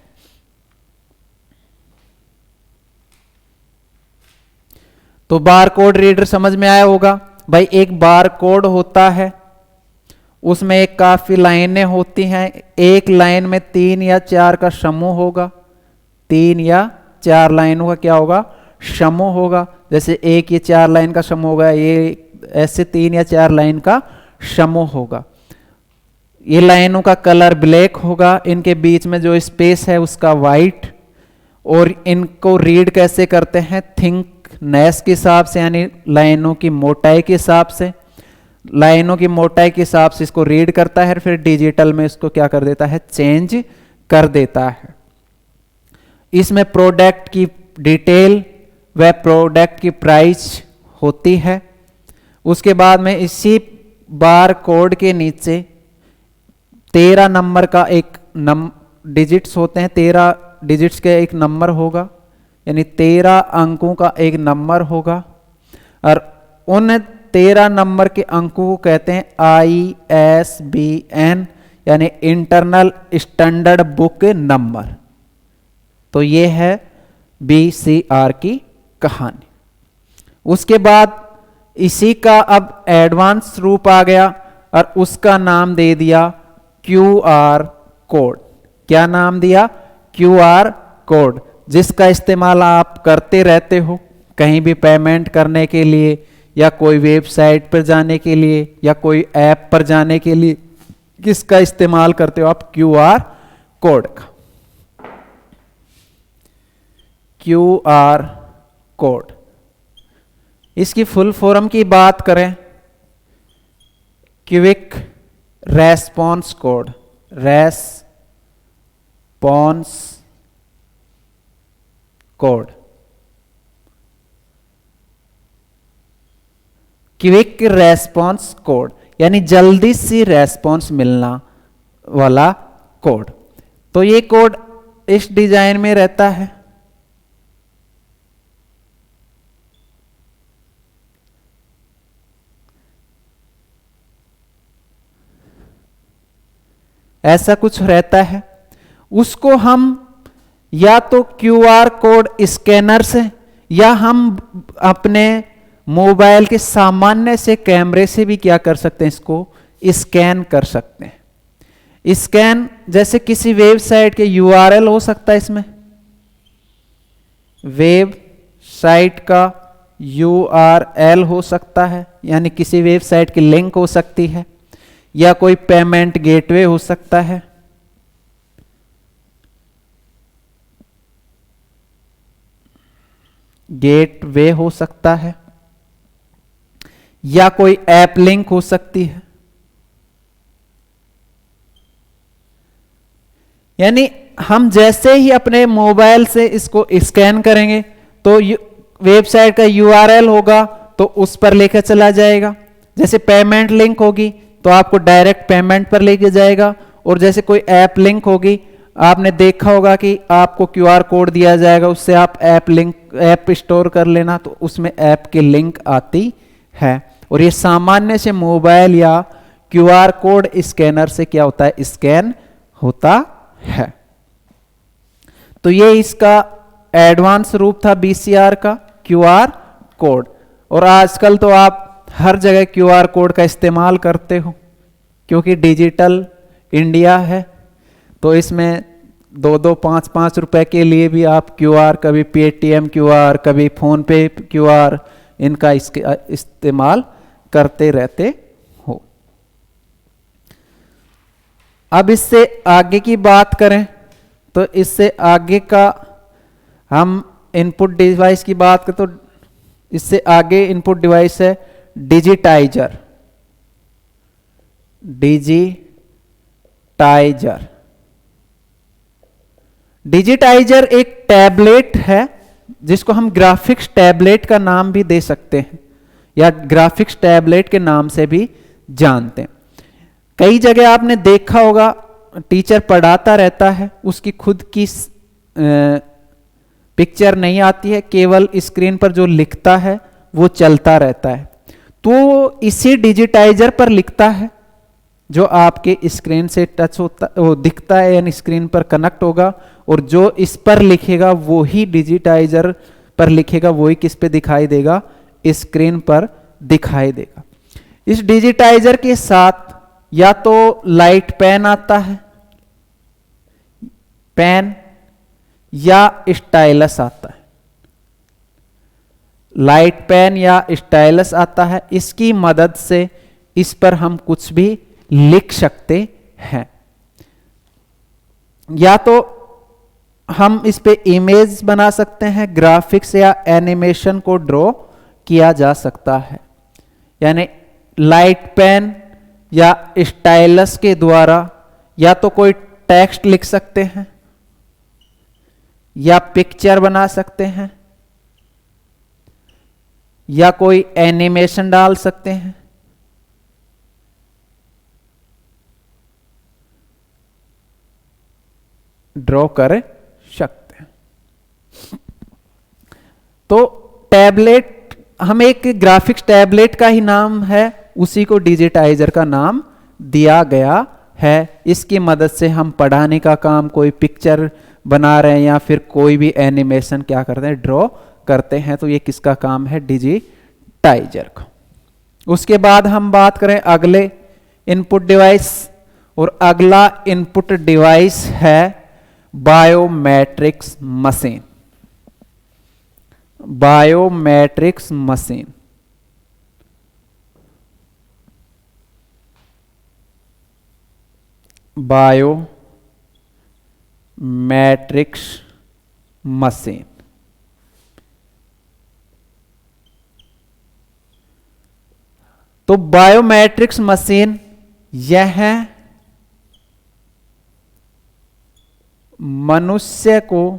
तो बार कोड रीडर समझ में आया होगा भाई। एक बार कोड होता है, उसमें एक काफी लाइनें होती हैं। एक लाइन में 3 या 4 का समूह होगा। 3 या 4 लाइनों का क्या होगा? समूह होगा। जैसे एक ये 4 लाइन का समूह होगा, ये ऐसे 3 या 4 लाइन का समूह होगा। ये लाइनों का कलर ब्लैक होगा, इनके बीच में जो स्पेस है उसका वाइट। और इनको रीड कैसे करते हैं? थिंकनेस के हिसाब से, यानी लाइनों की मोटाई के हिसाब से। लाइनों की मोटाई के हिसाब से इसको रीड करता है, फिर डिजिटल में इसको क्या कर देता है? चेंज कर देता है। इसमें प्रोडक्ट की डिटेल व प्रोडक्ट की प्राइस होती है। उसके बाद में इसी बार कोड के नीचे 13 नंबर का एक डिजिट्स होते हैं। 13 डिजिट्स के एक नंबर होगा, यानी 13 अंकों का एक नंबर होगा। और उन 13 नंबर के अंकों को कहते हैं ISBN, यानी इंटरनल स्टैंडर्ड बुक नंबर। तो ये है BCR की कहानी। उसके बाद इसी का अब एडवांस रूप आ गया और उसका नाम दे दिया QR कोड। क्या नाम दिया? QR कोड, जिसका इस्तेमाल आप करते रहते हो कहीं भी पेमेंट करने के लिए, या कोई वेबसाइट पर जाने के लिए, या कोई ऐप पर जाने के लिए। किसका इस्तेमाल करते हो आप? QR कोड का। QR कोड, इसकी फुल फॉर्म की बात करें, quick response code. Response code, quick response code, यानी जल्दी से रेस्पॉन्स मिलना वाला कोड। तो ये कोड इस डिजाइन में रहता है। ऐसा कुछ रहता है। उसको हम या तो क्यूआर कोड स्कैनर से या हम अपने मोबाइल के सामान्य से कैमरे से भी क्या कर सकते हैं, इसको स्कैन कर सकते हैं। स्कैन जैसे किसी वेबसाइट के यूआरएल हो सकता है, इसमें वेबसाइट का यूआरएल हो सकता है, यानी किसी वेबसाइट की लिंक हो सकती है, या कोई पेमेंट गेटवे हो सकता है, गेटवे हो सकता है, या कोई ऐप लिंक हो सकती है। यानी हम जैसे ही अपने मोबाइल से इसको स्कैन करेंगे तो वेबसाइट का यूआरएल होगा तो उस पर लेकर चला जाएगा। जैसे पेमेंट लिंक होगी तो आपको डायरेक्ट पेमेंट पर लेके जाएगा, और जैसे कोई ऐप लिंक होगी, आपने देखा होगा कि आपको क्यूआर कोड दिया जाएगा, उससे आप ऐप स्टोर कर लेना, तो उसमें ऐप की लिंक आती है। और ये सामान्य से मोबाइल या क्यूआर कोड स्कैनर से क्या होता है, स्कैन होता है। तो ये इसका एडवांस रूप था बीसीआर का, क्यूआर कोड। और आजकल तो आप हर जगह क्यूआर कोड का इस्तेमाल करते हो, क्योंकि डिजिटल इंडिया है। तो इसमें 2-2, 5-5 रुपए के लिए भी आप क्यूआर, कभी पेटीएम क्यूआर, कभी फोन पे क्यूआर, इनका इस्तेमाल करते रहते हो। अब इससे आगे की बात करें तो इससे आगे का हम इनपुट डिवाइस की बात करें तो इससे आगे इनपुट डिवाइस है डिजिटाइजर। डिजिटाइजर एक टैबलेट है जिसको हम ग्राफिक्स टैबलेट का नाम भी दे सकते हैं, या ग्राफिक्स टैबलेट के नाम से भी जानते हैं। कई जगह आपने देखा होगा, टीचर पढ़ाता रहता है, उसकी खुद की पिक्चर नहीं आती है, केवल स्क्रीन पर जो लिखता है वो चलता रहता है। तो इसी डिजिटाइजर पर लिखता है, जो आपके स्क्रीन से टच होता, वो दिखता है, यानी स्क्रीन पर कनेक्ट होगा, और जो इस पर लिखेगा वो ही डिजिटाइजर पर लिखेगा, वही किस पे दिखाई देगा, स्क्रीन पर दिखाई देगा। इस डिजिटाइजर के साथ या तो लाइट पेन आता है, पेन, या स्टाइलस आता है। लाइट पेन या स्टाइलस आता है, इसकी मदद से इस पर हम कुछ भी लिख सकते हैं। या तो हम इस पे इमेज बना सकते हैं, ग्राफिक्स या एनिमेशन को ड्रॉ किया जा सकता है। यानी लाइट पेन या स्टाइलस के द्वारा या तो कोई टेक्स्ट लिख सकते हैं, या पिक्चर बना सकते हैं, या कोई एनिमेशन डाल सकते हैं, ड्रॉ कर सकते हैं। तो टैबलेट, हम एक ग्राफिक्स टैबलेट का ही नाम है, उसी को डिजिटाइजर का नाम दिया गया है। इसकी मदद से हम पढ़ाने का काम, कोई पिक्चर बना रहे हैं या फिर कोई भी एनिमेशन क्या करते हैं, ड्रॉ करते हैं, तो ये किसका काम है, डिजिटाइजर का। उसके बाद हम बात करें अगले इनपुट डिवाइस, और अगला इनपुट डिवाइस है biometrics machine. Biometrics machine, biometrics machine. तो बायोमेट्रिक्स मशीन यह मनुष्य को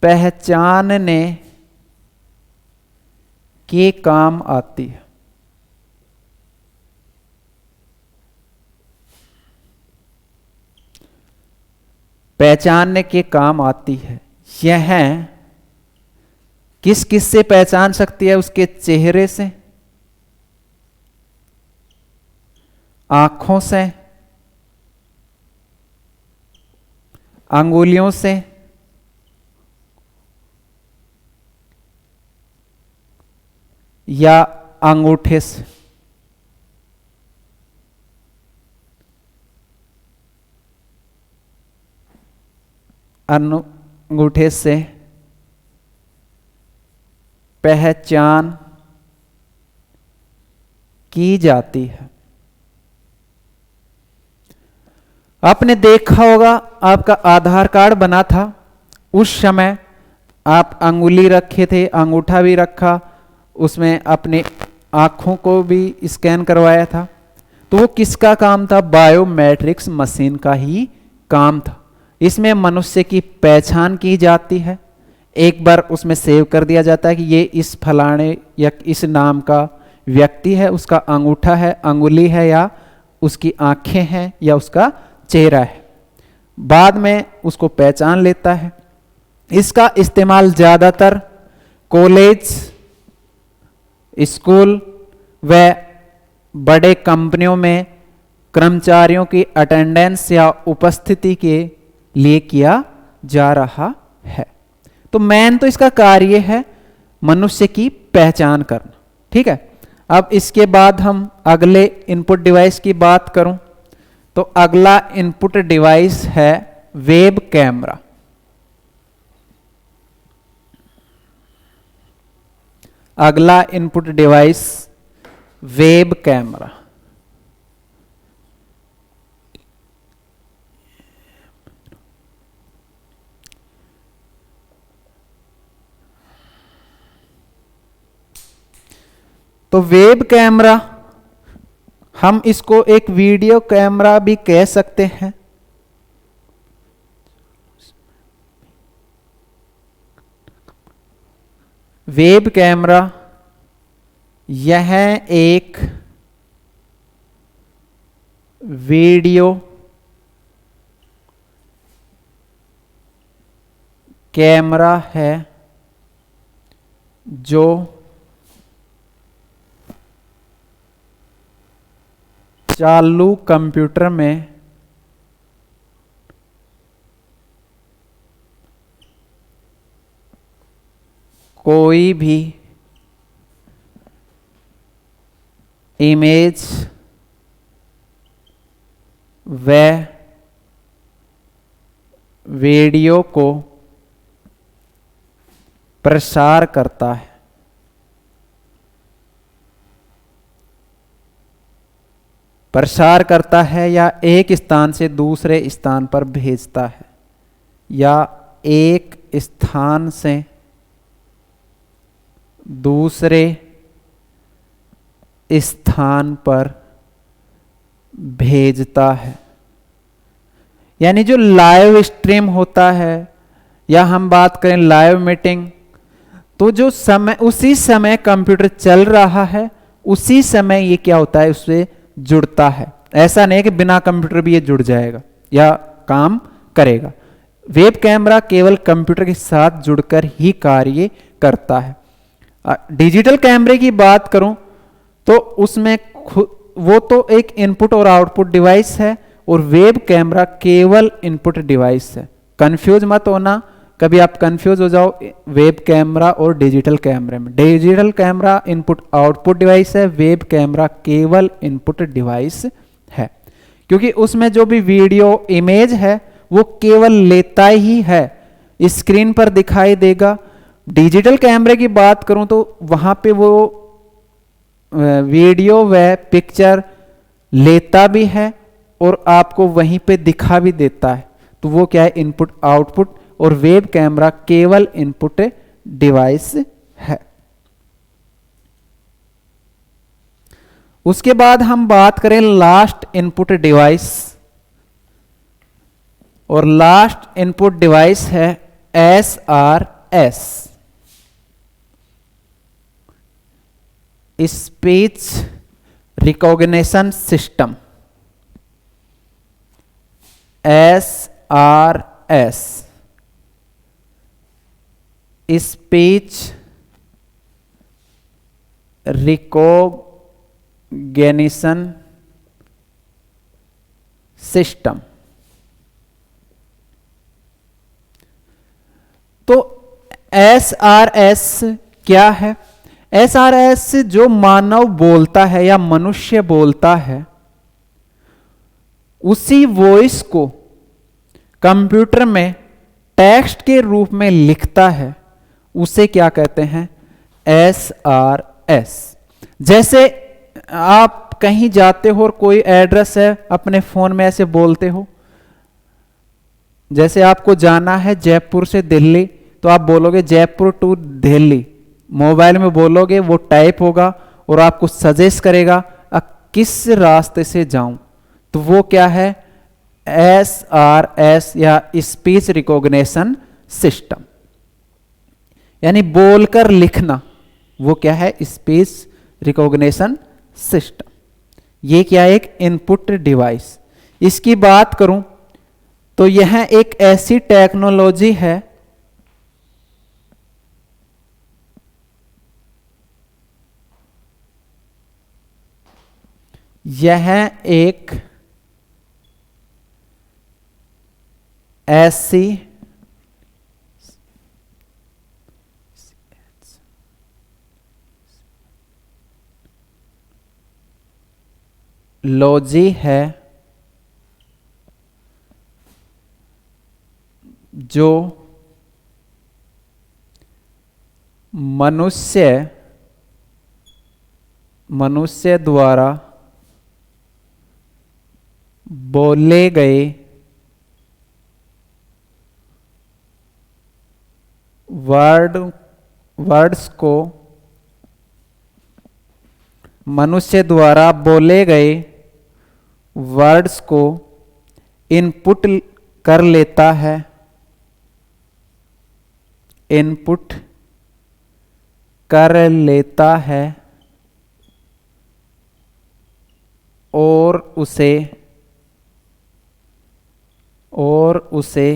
पहचानने के काम आती है। पहचानने के काम आती है। यह किस किस से पहचान सकती है, उसके चेहरे से, आंखों से, अंगुलियों से, या अंगूठे से। अंगूठे से पहचान की जाती है। आपने देखा होगा, आपका आधार कार्ड बना था, उस समय आप अंगुली रखे थे, अंगूठा भी रखा, उसमें अपने आंखों को भी स्कैन करवाया था। तो वो किसका काम था? बायोमेट्रिक्स मशीन का ही काम था। इसमें मनुष्य की पहचान की जाती है, एक बार उसमें सेव कर दिया जाता है कि ये इस फलाने या इस नाम का व्यक्ति है, उसका अंगूठा है, अंगुली है, या उसकी आंखें हैं, या उसका चेहरा है। बाद में उसको पहचान लेता है। इसका इस्तेमाल ज़्यादातर कॉलेज, स्कूल व बड़े कंपनियों में कर्मचारियों की अटेंडेंस या उपस्थिति के लिए किया जा रहा है। तो मेन तो इसका कार्य है मनुष्य की पहचान करना। ठीक है, अब इसके बाद हम अगले इनपुट डिवाइस की बात करूं तो अगला इनपुट डिवाइस है वेब कैमरा। अगला इनपुट डिवाइस वेब कैमरा। तो वेब कैमरा, हम इसको एक वीडियो कैमरा भी कह सकते हैं। वेब कैमरा यह एक वीडियो कैमरा है जो चालू कंप्यूटर में कोई भी इमेज व वीडियो को प्रसार करता है। प्रसार करता है या एक स्थान से दूसरे स्थान पर भेजता है, या एक स्थान से दूसरे स्थान पर भेजता है। यानी जो लाइव स्ट्रीम होता है, या हम बात करें लाइव मीटिंग, तो जो समय उसी समय कंप्यूटर चल रहा है, उसी समय ये क्या होता है, उससे जुड़ता है। ऐसा नहीं है कि बिना कंप्यूटर भी ये जुड़ जाएगा या काम करेगा। वेब कैमरा केवल कंप्यूटर के साथ जुड़कर ही कार्य करता है। डिजिटल कैमरे की बात करूं तो उसमें वो तो एक इनपुट और आउटपुट डिवाइस है, और वेब कैमरा केवल इनपुट डिवाइस है। कंफ्यूज मत होना, कभी आप कंफ्यूज हो जाओ वेब कैमरा और डिजिटल कैमरे में। Digital camera input output device है, वेब कैमरा केवल इनपुट डिवाइस है, क्योंकि उसमें जो भी वीडियो इमेज है वो केवल लेता ही है, स्क्रीन पर दिखाई देगा। डिजिटल कैमरे की बात करूं तो वहां पे वो वीडियो व पिक्चर लेता भी है और आपको वहीं पे दिखा भी देता है। तो वो क्या है, इनपुट आउटपुट। और वेब कैमरा केवल इनपुट डिवाइस है। उसके बाद हम बात करें लास्ट इनपुट डिवाइस, और लास्ट इनपुट डिवाइस है SRS, speech recognition system. SRS speech recognition system. तो SRS क्या है? SRS जो मानव बोलता है या मनुष्य बोलता है, उसी वॉइस को कंप्यूटर में टेक्स्ट के रूप में लिखता है, उसे क्या कहते हैं? SRS। जैसे आप कहीं जाते हो और कोई एड्रेस है, अपने फोन में ऐसे बोलते हो, जैसे आपको जाना है जयपुर से दिल्ली, तो आप बोलोगे जयपुर टू दिल्ली। मोबाइल में बोलोगे, वो टाइप होगा और आपको सजेस्ट करेगा किस रास्ते से जाऊं। तो वो क्या है? SRS या स्पीच रिकॉग्निशन सिस्टम, यानी बोलकर लिखना, वो क्या है? Speech recognition system. ये क्या है? एक इनपुट डिवाइस। इसकी बात करूं तो यह एक ऐसी टेक्नोलॉजी है यह एक ऐसी लॉजी है जो मनुष्य द्वारा बोले गए वर्ड्स को, मनुष्य द्वारा बोले गए वर्ड्स को इनपुट कर लेता है, इनपुट कर लेता है और उसे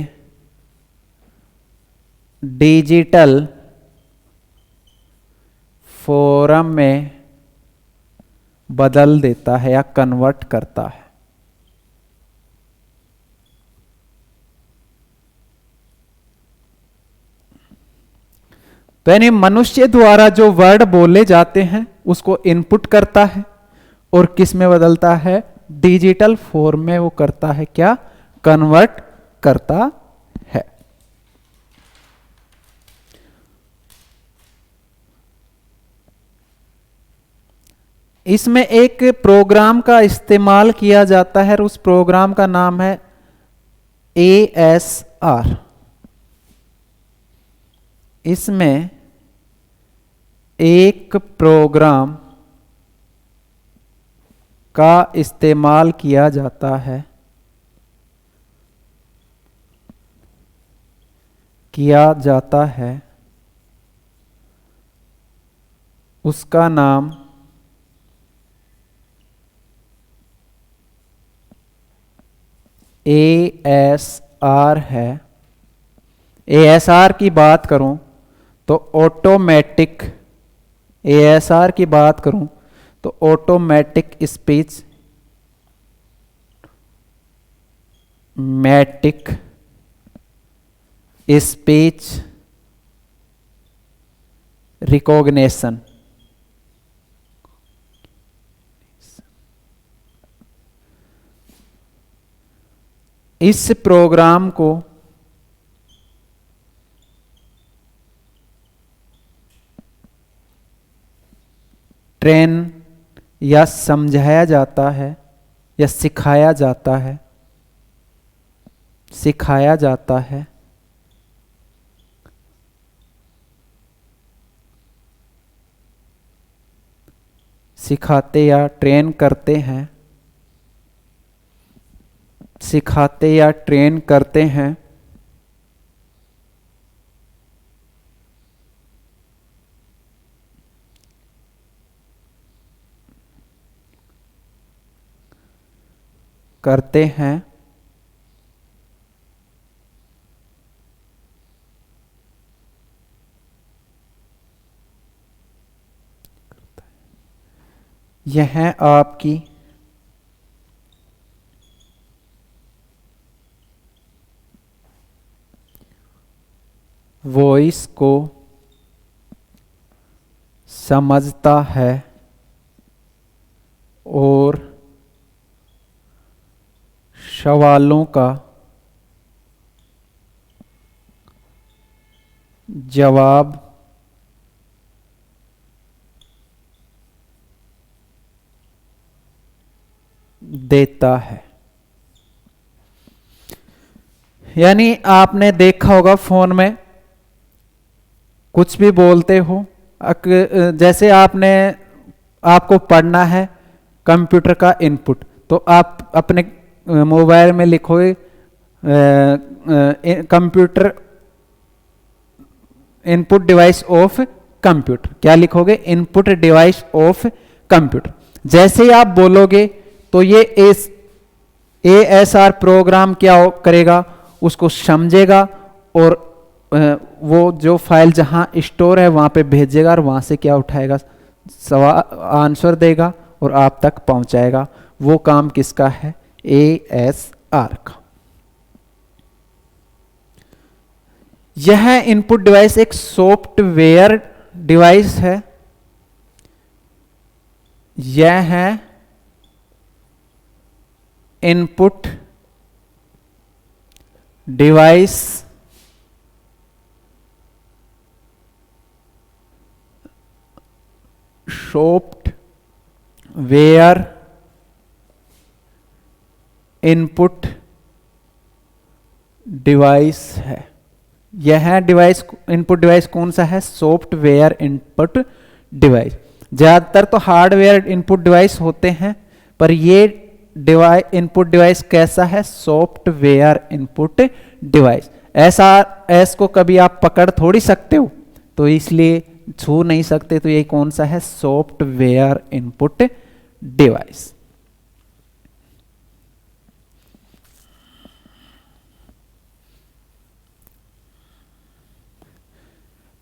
डिजिटल फॉर्म में बदल देता है या कन्वर्ट करता है। तो यानी मनुष्य द्वारा जो वर्ड बोले जाते हैं उसको इनपुट करता है और किस में बदलता है? डिजिटल फॉर्म में वो करता है क्या? कन्वर्ट करता है। इसमें एक प्रोग्राम का इस्तेमाल किया जाता है और उस प्रोग्राम का नाम है ASR। इसमें एक प्रोग्राम का इस्तेमाल किया जाता है, उसका नाम ASR है। ASR की बात करूं तो ऑटोमेटिक, ASR की बात करूं तो ऑटोमेटिक स्पीच रिकॉग्निशन। इस प्रोग्राम को ट्रेन या समझाया जाता है या सिखाया जाता है, सिखाते या ट्रेन करते हैं, सिखाते या ट्रेन करते हैं। करते हैं यह आपकी वॉइस को समझता है और सवालों का जवाब देता है। यानी आपने देखा होगा फोन में कुछ भी बोलते हो, जैसे आपको पढ़ना है कंप्यूटर का इनपुट, तो आप अपने मोबाइल में लिखोगे computer input device of computer. क्या लिखोगे? Input device of computer. जैसे ही आप बोलोगे तो ये ASR प्रोग्राम क्या करेगा? उसको समझेगा और वो जो फाइल जहां स्टोर है वहां पे भेजेगा और वहां से क्या उठाएगा? आंसर देगा और आप तक पहुंचाएगा। वो काम किसका है? ASR का। यह इनपुट डिवाइस एक सॉफ्टवेयर डिवाइस है। यह है input device software input device है। यह डिवाइस इनपुट डिवाइस कौन सा है? Software input device. ज्यादातर तो हार्डवेयर इनपुट डिवाइस होते हैं, पर ये इनपुट डिवाइस कैसा है? Software input device. एस को कभी आप पकड़ थोड़ी सकते हो, तो इसलिए छू नहीं सकते, तो ये कौन सा है? Software input device.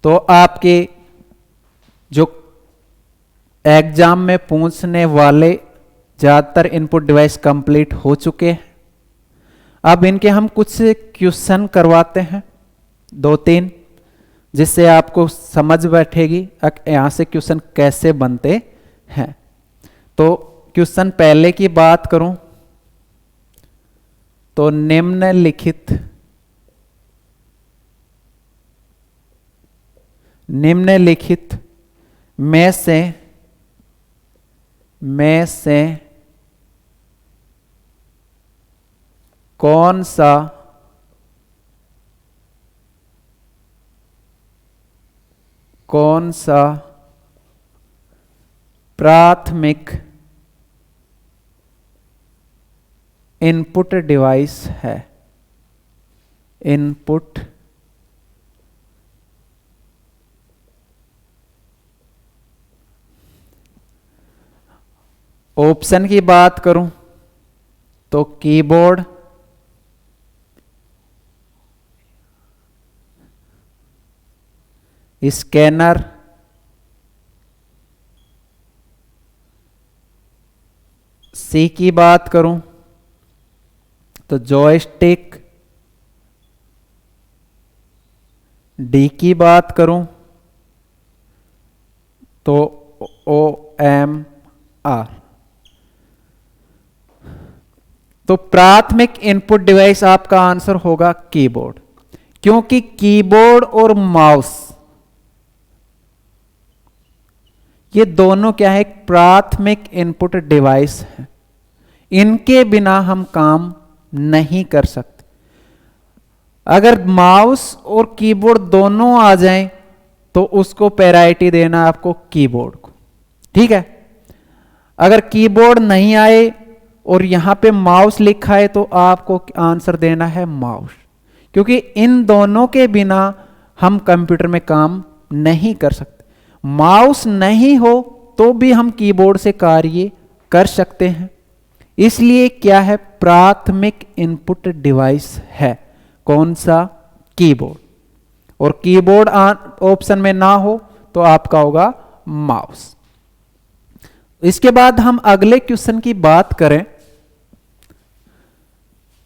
तो आपके जो एग्जाम में पूछने वाले ज्यादातर इनपुट डिवाइस कंप्लीट हो चुके हैं। अब इनके हम कुछ क्वेश्चन करवाते हैं, 2-3, जिससे आपको समझ बैठेगी यहां से क्वेश्चन कैसे बनते हैं। तो क्वेश्चन पहले की बात करूं तो निम्नलिखित में से कौन सा प्राथमिक इनपुट डिवाइस है? इनपुट ऑप्शन की बात करूं तो कीबोर्ड, स्कैनर, सी की बात करूं तो जॉयस्टिक, डी की बात करूं तो OMR। तो प्राथमिक इनपुट डिवाइस आपका आंसर होगा कीबोर्ड, क्योंकि कीबोर्ड और माउस ये दोनों क्या है? एक प्राथमिक इनपुट डिवाइस है। इनके बिना हम काम नहीं कर सकते। अगर माउस और कीबोर्ड दोनों आ जाएं तो उसको प्रायोरिटी देना आपको कीबोर्ड को, ठीक है। अगर कीबोर्ड नहीं आए और यहां पे माउस लिखा है तो आपको आंसर देना है माउस, क्योंकि इन दोनों के बिना हम कंप्यूटर में काम नहीं कर सकते। माउस नहीं हो तो भी हम कीबोर्ड से कार्य कर सकते हैं। इसलिए क्या है? प्राथमिक इनपुट डिवाइस है कौन सा? कीबोर्ड। और कीबोर्ड ऑप्शन में ना हो तो आपका होगा माउस। इसके बाद हम अगले क्वेश्चन की बात करें।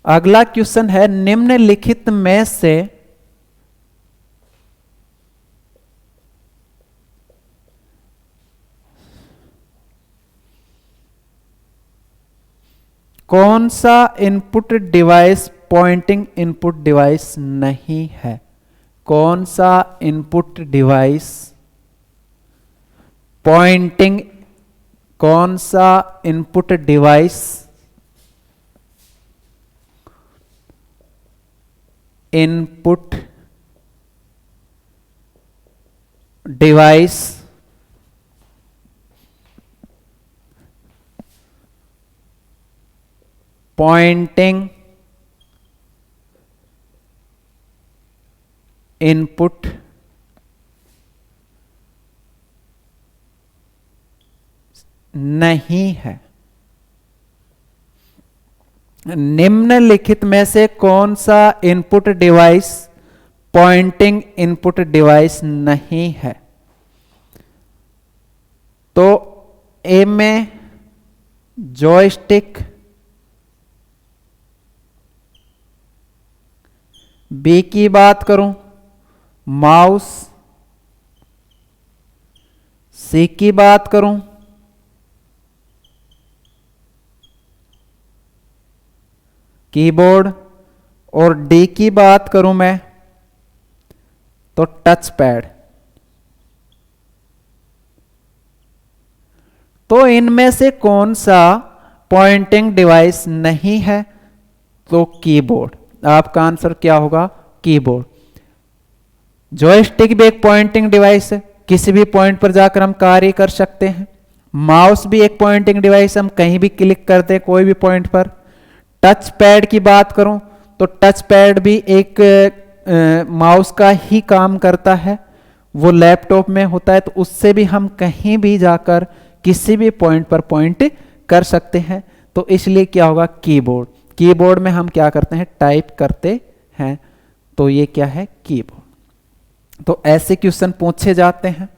अगला क्वेश्चन है निम्नलिखित में से कौन सा input device pointing input device नहीं है? कौन सा इनपुट डिवाइस पॉइंटिंग, कौन सा input device input device pointing input नहीं है? निम्नलिखित में से कौन सा input device pointing input device नहीं है? तो ए में जॉयस्टिक, बी की बात करूं माउस, सी की बात करूं कीबोर्ड, और डी की बात करूं मैं तो टच पैड। तो इनमें से कौन सा पॉइंटिंग डिवाइस नहीं है? तो कीबोर्ड। आपका आंसर क्या होगा? कीबोर्ड। जॉयस्टिक भी एक पॉइंटिंग डिवाइस है, किसी भी पॉइंट पर जाकर हम कार्य कर सकते हैं। माउस भी एक पॉइंटिंग डिवाइस, हम कहीं भी क्लिक करते हैं कोई भी पॉइंट पर। टच पैड की बात करूं तो टच पैड भी एक माउस का ही काम करता है, वो लैपटॉप में होता है, तो उससे भी हम कहीं भी जाकर किसी भी पॉइंट पर पॉइंट कर सकते हैं। तो इसलिए क्या होगा? कीबोर्ड। कीबोर्ड में हम क्या करते हैं? टाइप करते हैं, तो ये क्या है? कीबोर्ड। तो ऐसे क्वेश्चन पूछे जाते हैं।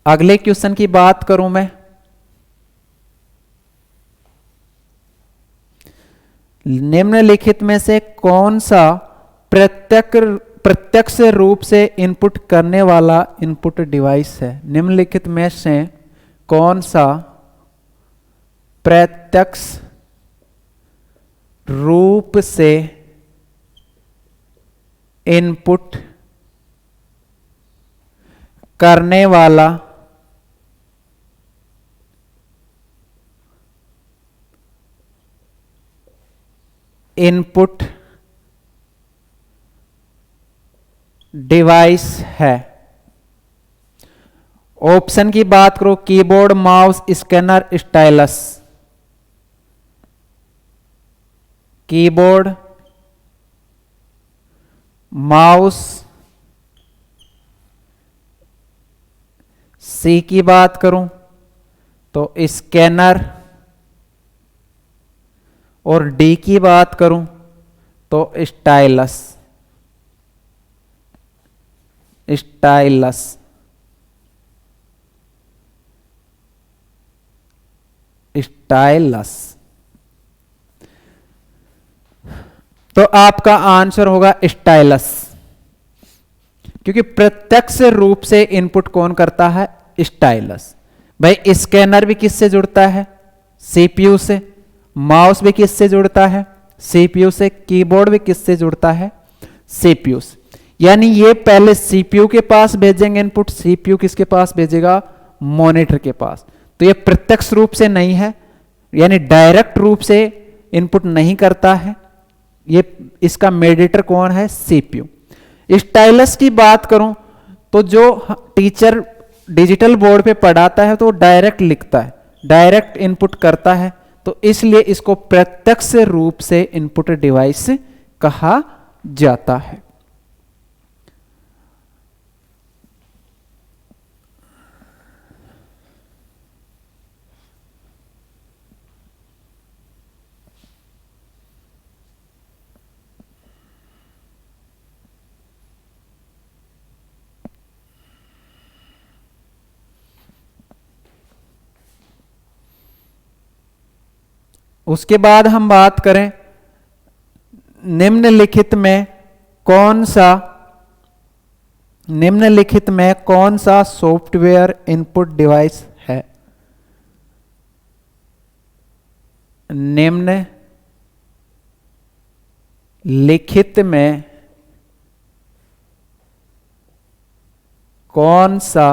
अगले क्वेश्चन की बात करूं मैं, निम्नलिखित में से कौन सा प्रत्यक्ष रूप से इनपुट करने वाला इनपुट डिवाइस है? निम्नलिखित में से कौन सा प्रत्यक्ष रूप से इनपुट करने वाला इनपुट डिवाइस है? ऑप्शन की बात करो, keyboard, mouse, scanner, stylus. Keyboard, mouse, C की बात करूं तो स्कैनर, और डी की बात करूं तो स्टाइलस। स्टाइलस। स्टाइलस। तो आपका आंसर होगा स्टाइलस, क्योंकि प्रत्यक्ष रूप से इनपुट कौन करता है? स्टाइलस। भाई स्कैनर भी किससे जुड़ता है? सीपीयू से। माउस भी किससे जुड़ता है? सीपीयू से। कीबोर्ड भी किससे जुड़ता है? सीपीयू से। यानी ये पहले सीपीयू के पास भेजेंगे इनपुट, सीपीयू किसके पास भेजेगा? मॉनिटर के पास। तो ये प्रत्यक्ष रूप से नहीं है, यानी डायरेक्ट रूप से इनपुट नहीं करता है। ये इसका मेडिएटर कौन है? सीपीयू। स्टाइलस की बात करूं तो जो टीचर डिजिटल बोर्ड पे पढ़ाता है तो डायरेक्ट लिखता है, डायरेक्ट इनपुट करता है, तो इसलिए इसको प्रत्यक्ष रूप से इनपुट डिवाइस कहा जाता है। उसके बाद हम बात करें निम्नलिखित में कौन सा सॉफ्टवेयर इनपुट डिवाइस है? निम्न लिखित में कौन सा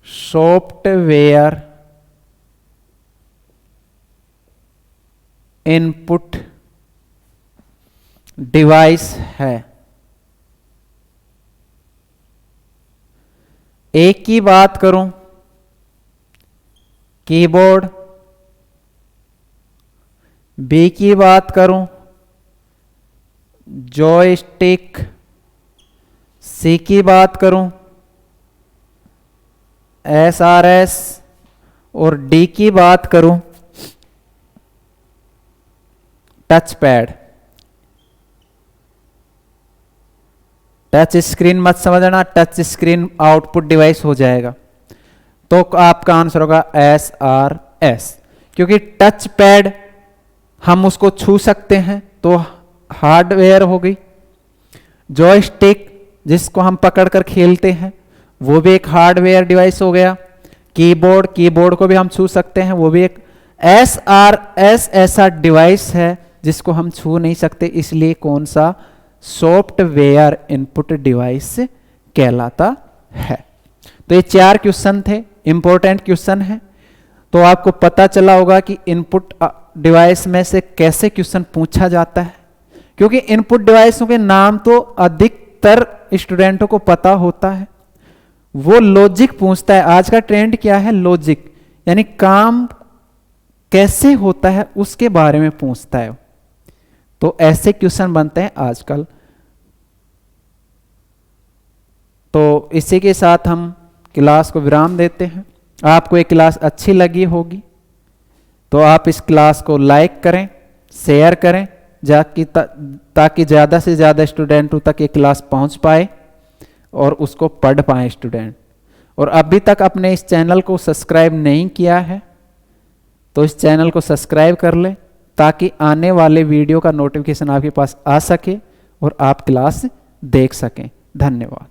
सॉफ्टवेयर इनपुट डिवाइस है? एक की बात करूं, कीबोर्ड। बी की बात करूं, जॉयस्टिक। सी की बात करूं, SRS। और डी की बात करूं, टच पैड। टच स्क्रीन मत समझना, टच स्क्रीन आउटपुट डिवाइस हो जाएगा। तो आपका आंसर होगा SRS, क्योंकि टच पैड हम उसको छू सकते हैं तो हार्डवेयर हो गई। जॉयस्टिक जिसको हम पकड़कर खेलते हैं वो भी एक हार्डवेयर डिवाइस हो गया। कीबोर्ड, कीबोर्ड को भी हम छू सकते हैं, वो भी एक। SRS ऐसा डिवाइस है जिसको हम छू नहीं सकते, इसलिए कौन सा सॉफ्टवेयर इनपुट डिवाइस कहलाता है। तो ये 4 क्वेश्चन थे, इंपॉर्टेंट क्वेश्चन है। तो आपको पता चला होगा कि इनपुट डिवाइस में से कैसे क्वेश्चन पूछा जाता है, क्योंकि इनपुट डिवाइसों के नाम तो अधिकतर स्टूडेंटों को पता होता है। वो लॉजिक पूछता है। आज का ट्रेंड क्या है? लॉजिक, यानी काम कैसे होता है उसके बारे में पूछता है। तो ऐसे क्वेश्चन बनते हैं आजकल। तो इसी के साथ हम क्लास को विराम देते हैं। आपको ये क्लास अच्छी लगी होगी तो आप इस क्लास को लाइक करें, शेयर करें, ताकि ज़्यादा से ज़्यादा स्टूडेंटों तक ये क्लास पहुंच पाए और उसको पढ़ पाए स्टूडेंट। और अभी तक अपने इस चैनल को सब्सक्राइब नहीं किया है तो इस चैनल को सब्सक्राइब कर लें, ताकि आने वाले वीडियो का नोटिफिकेशन आपके पास आ सके और आप क्लास देख सकें। धन्यवाद।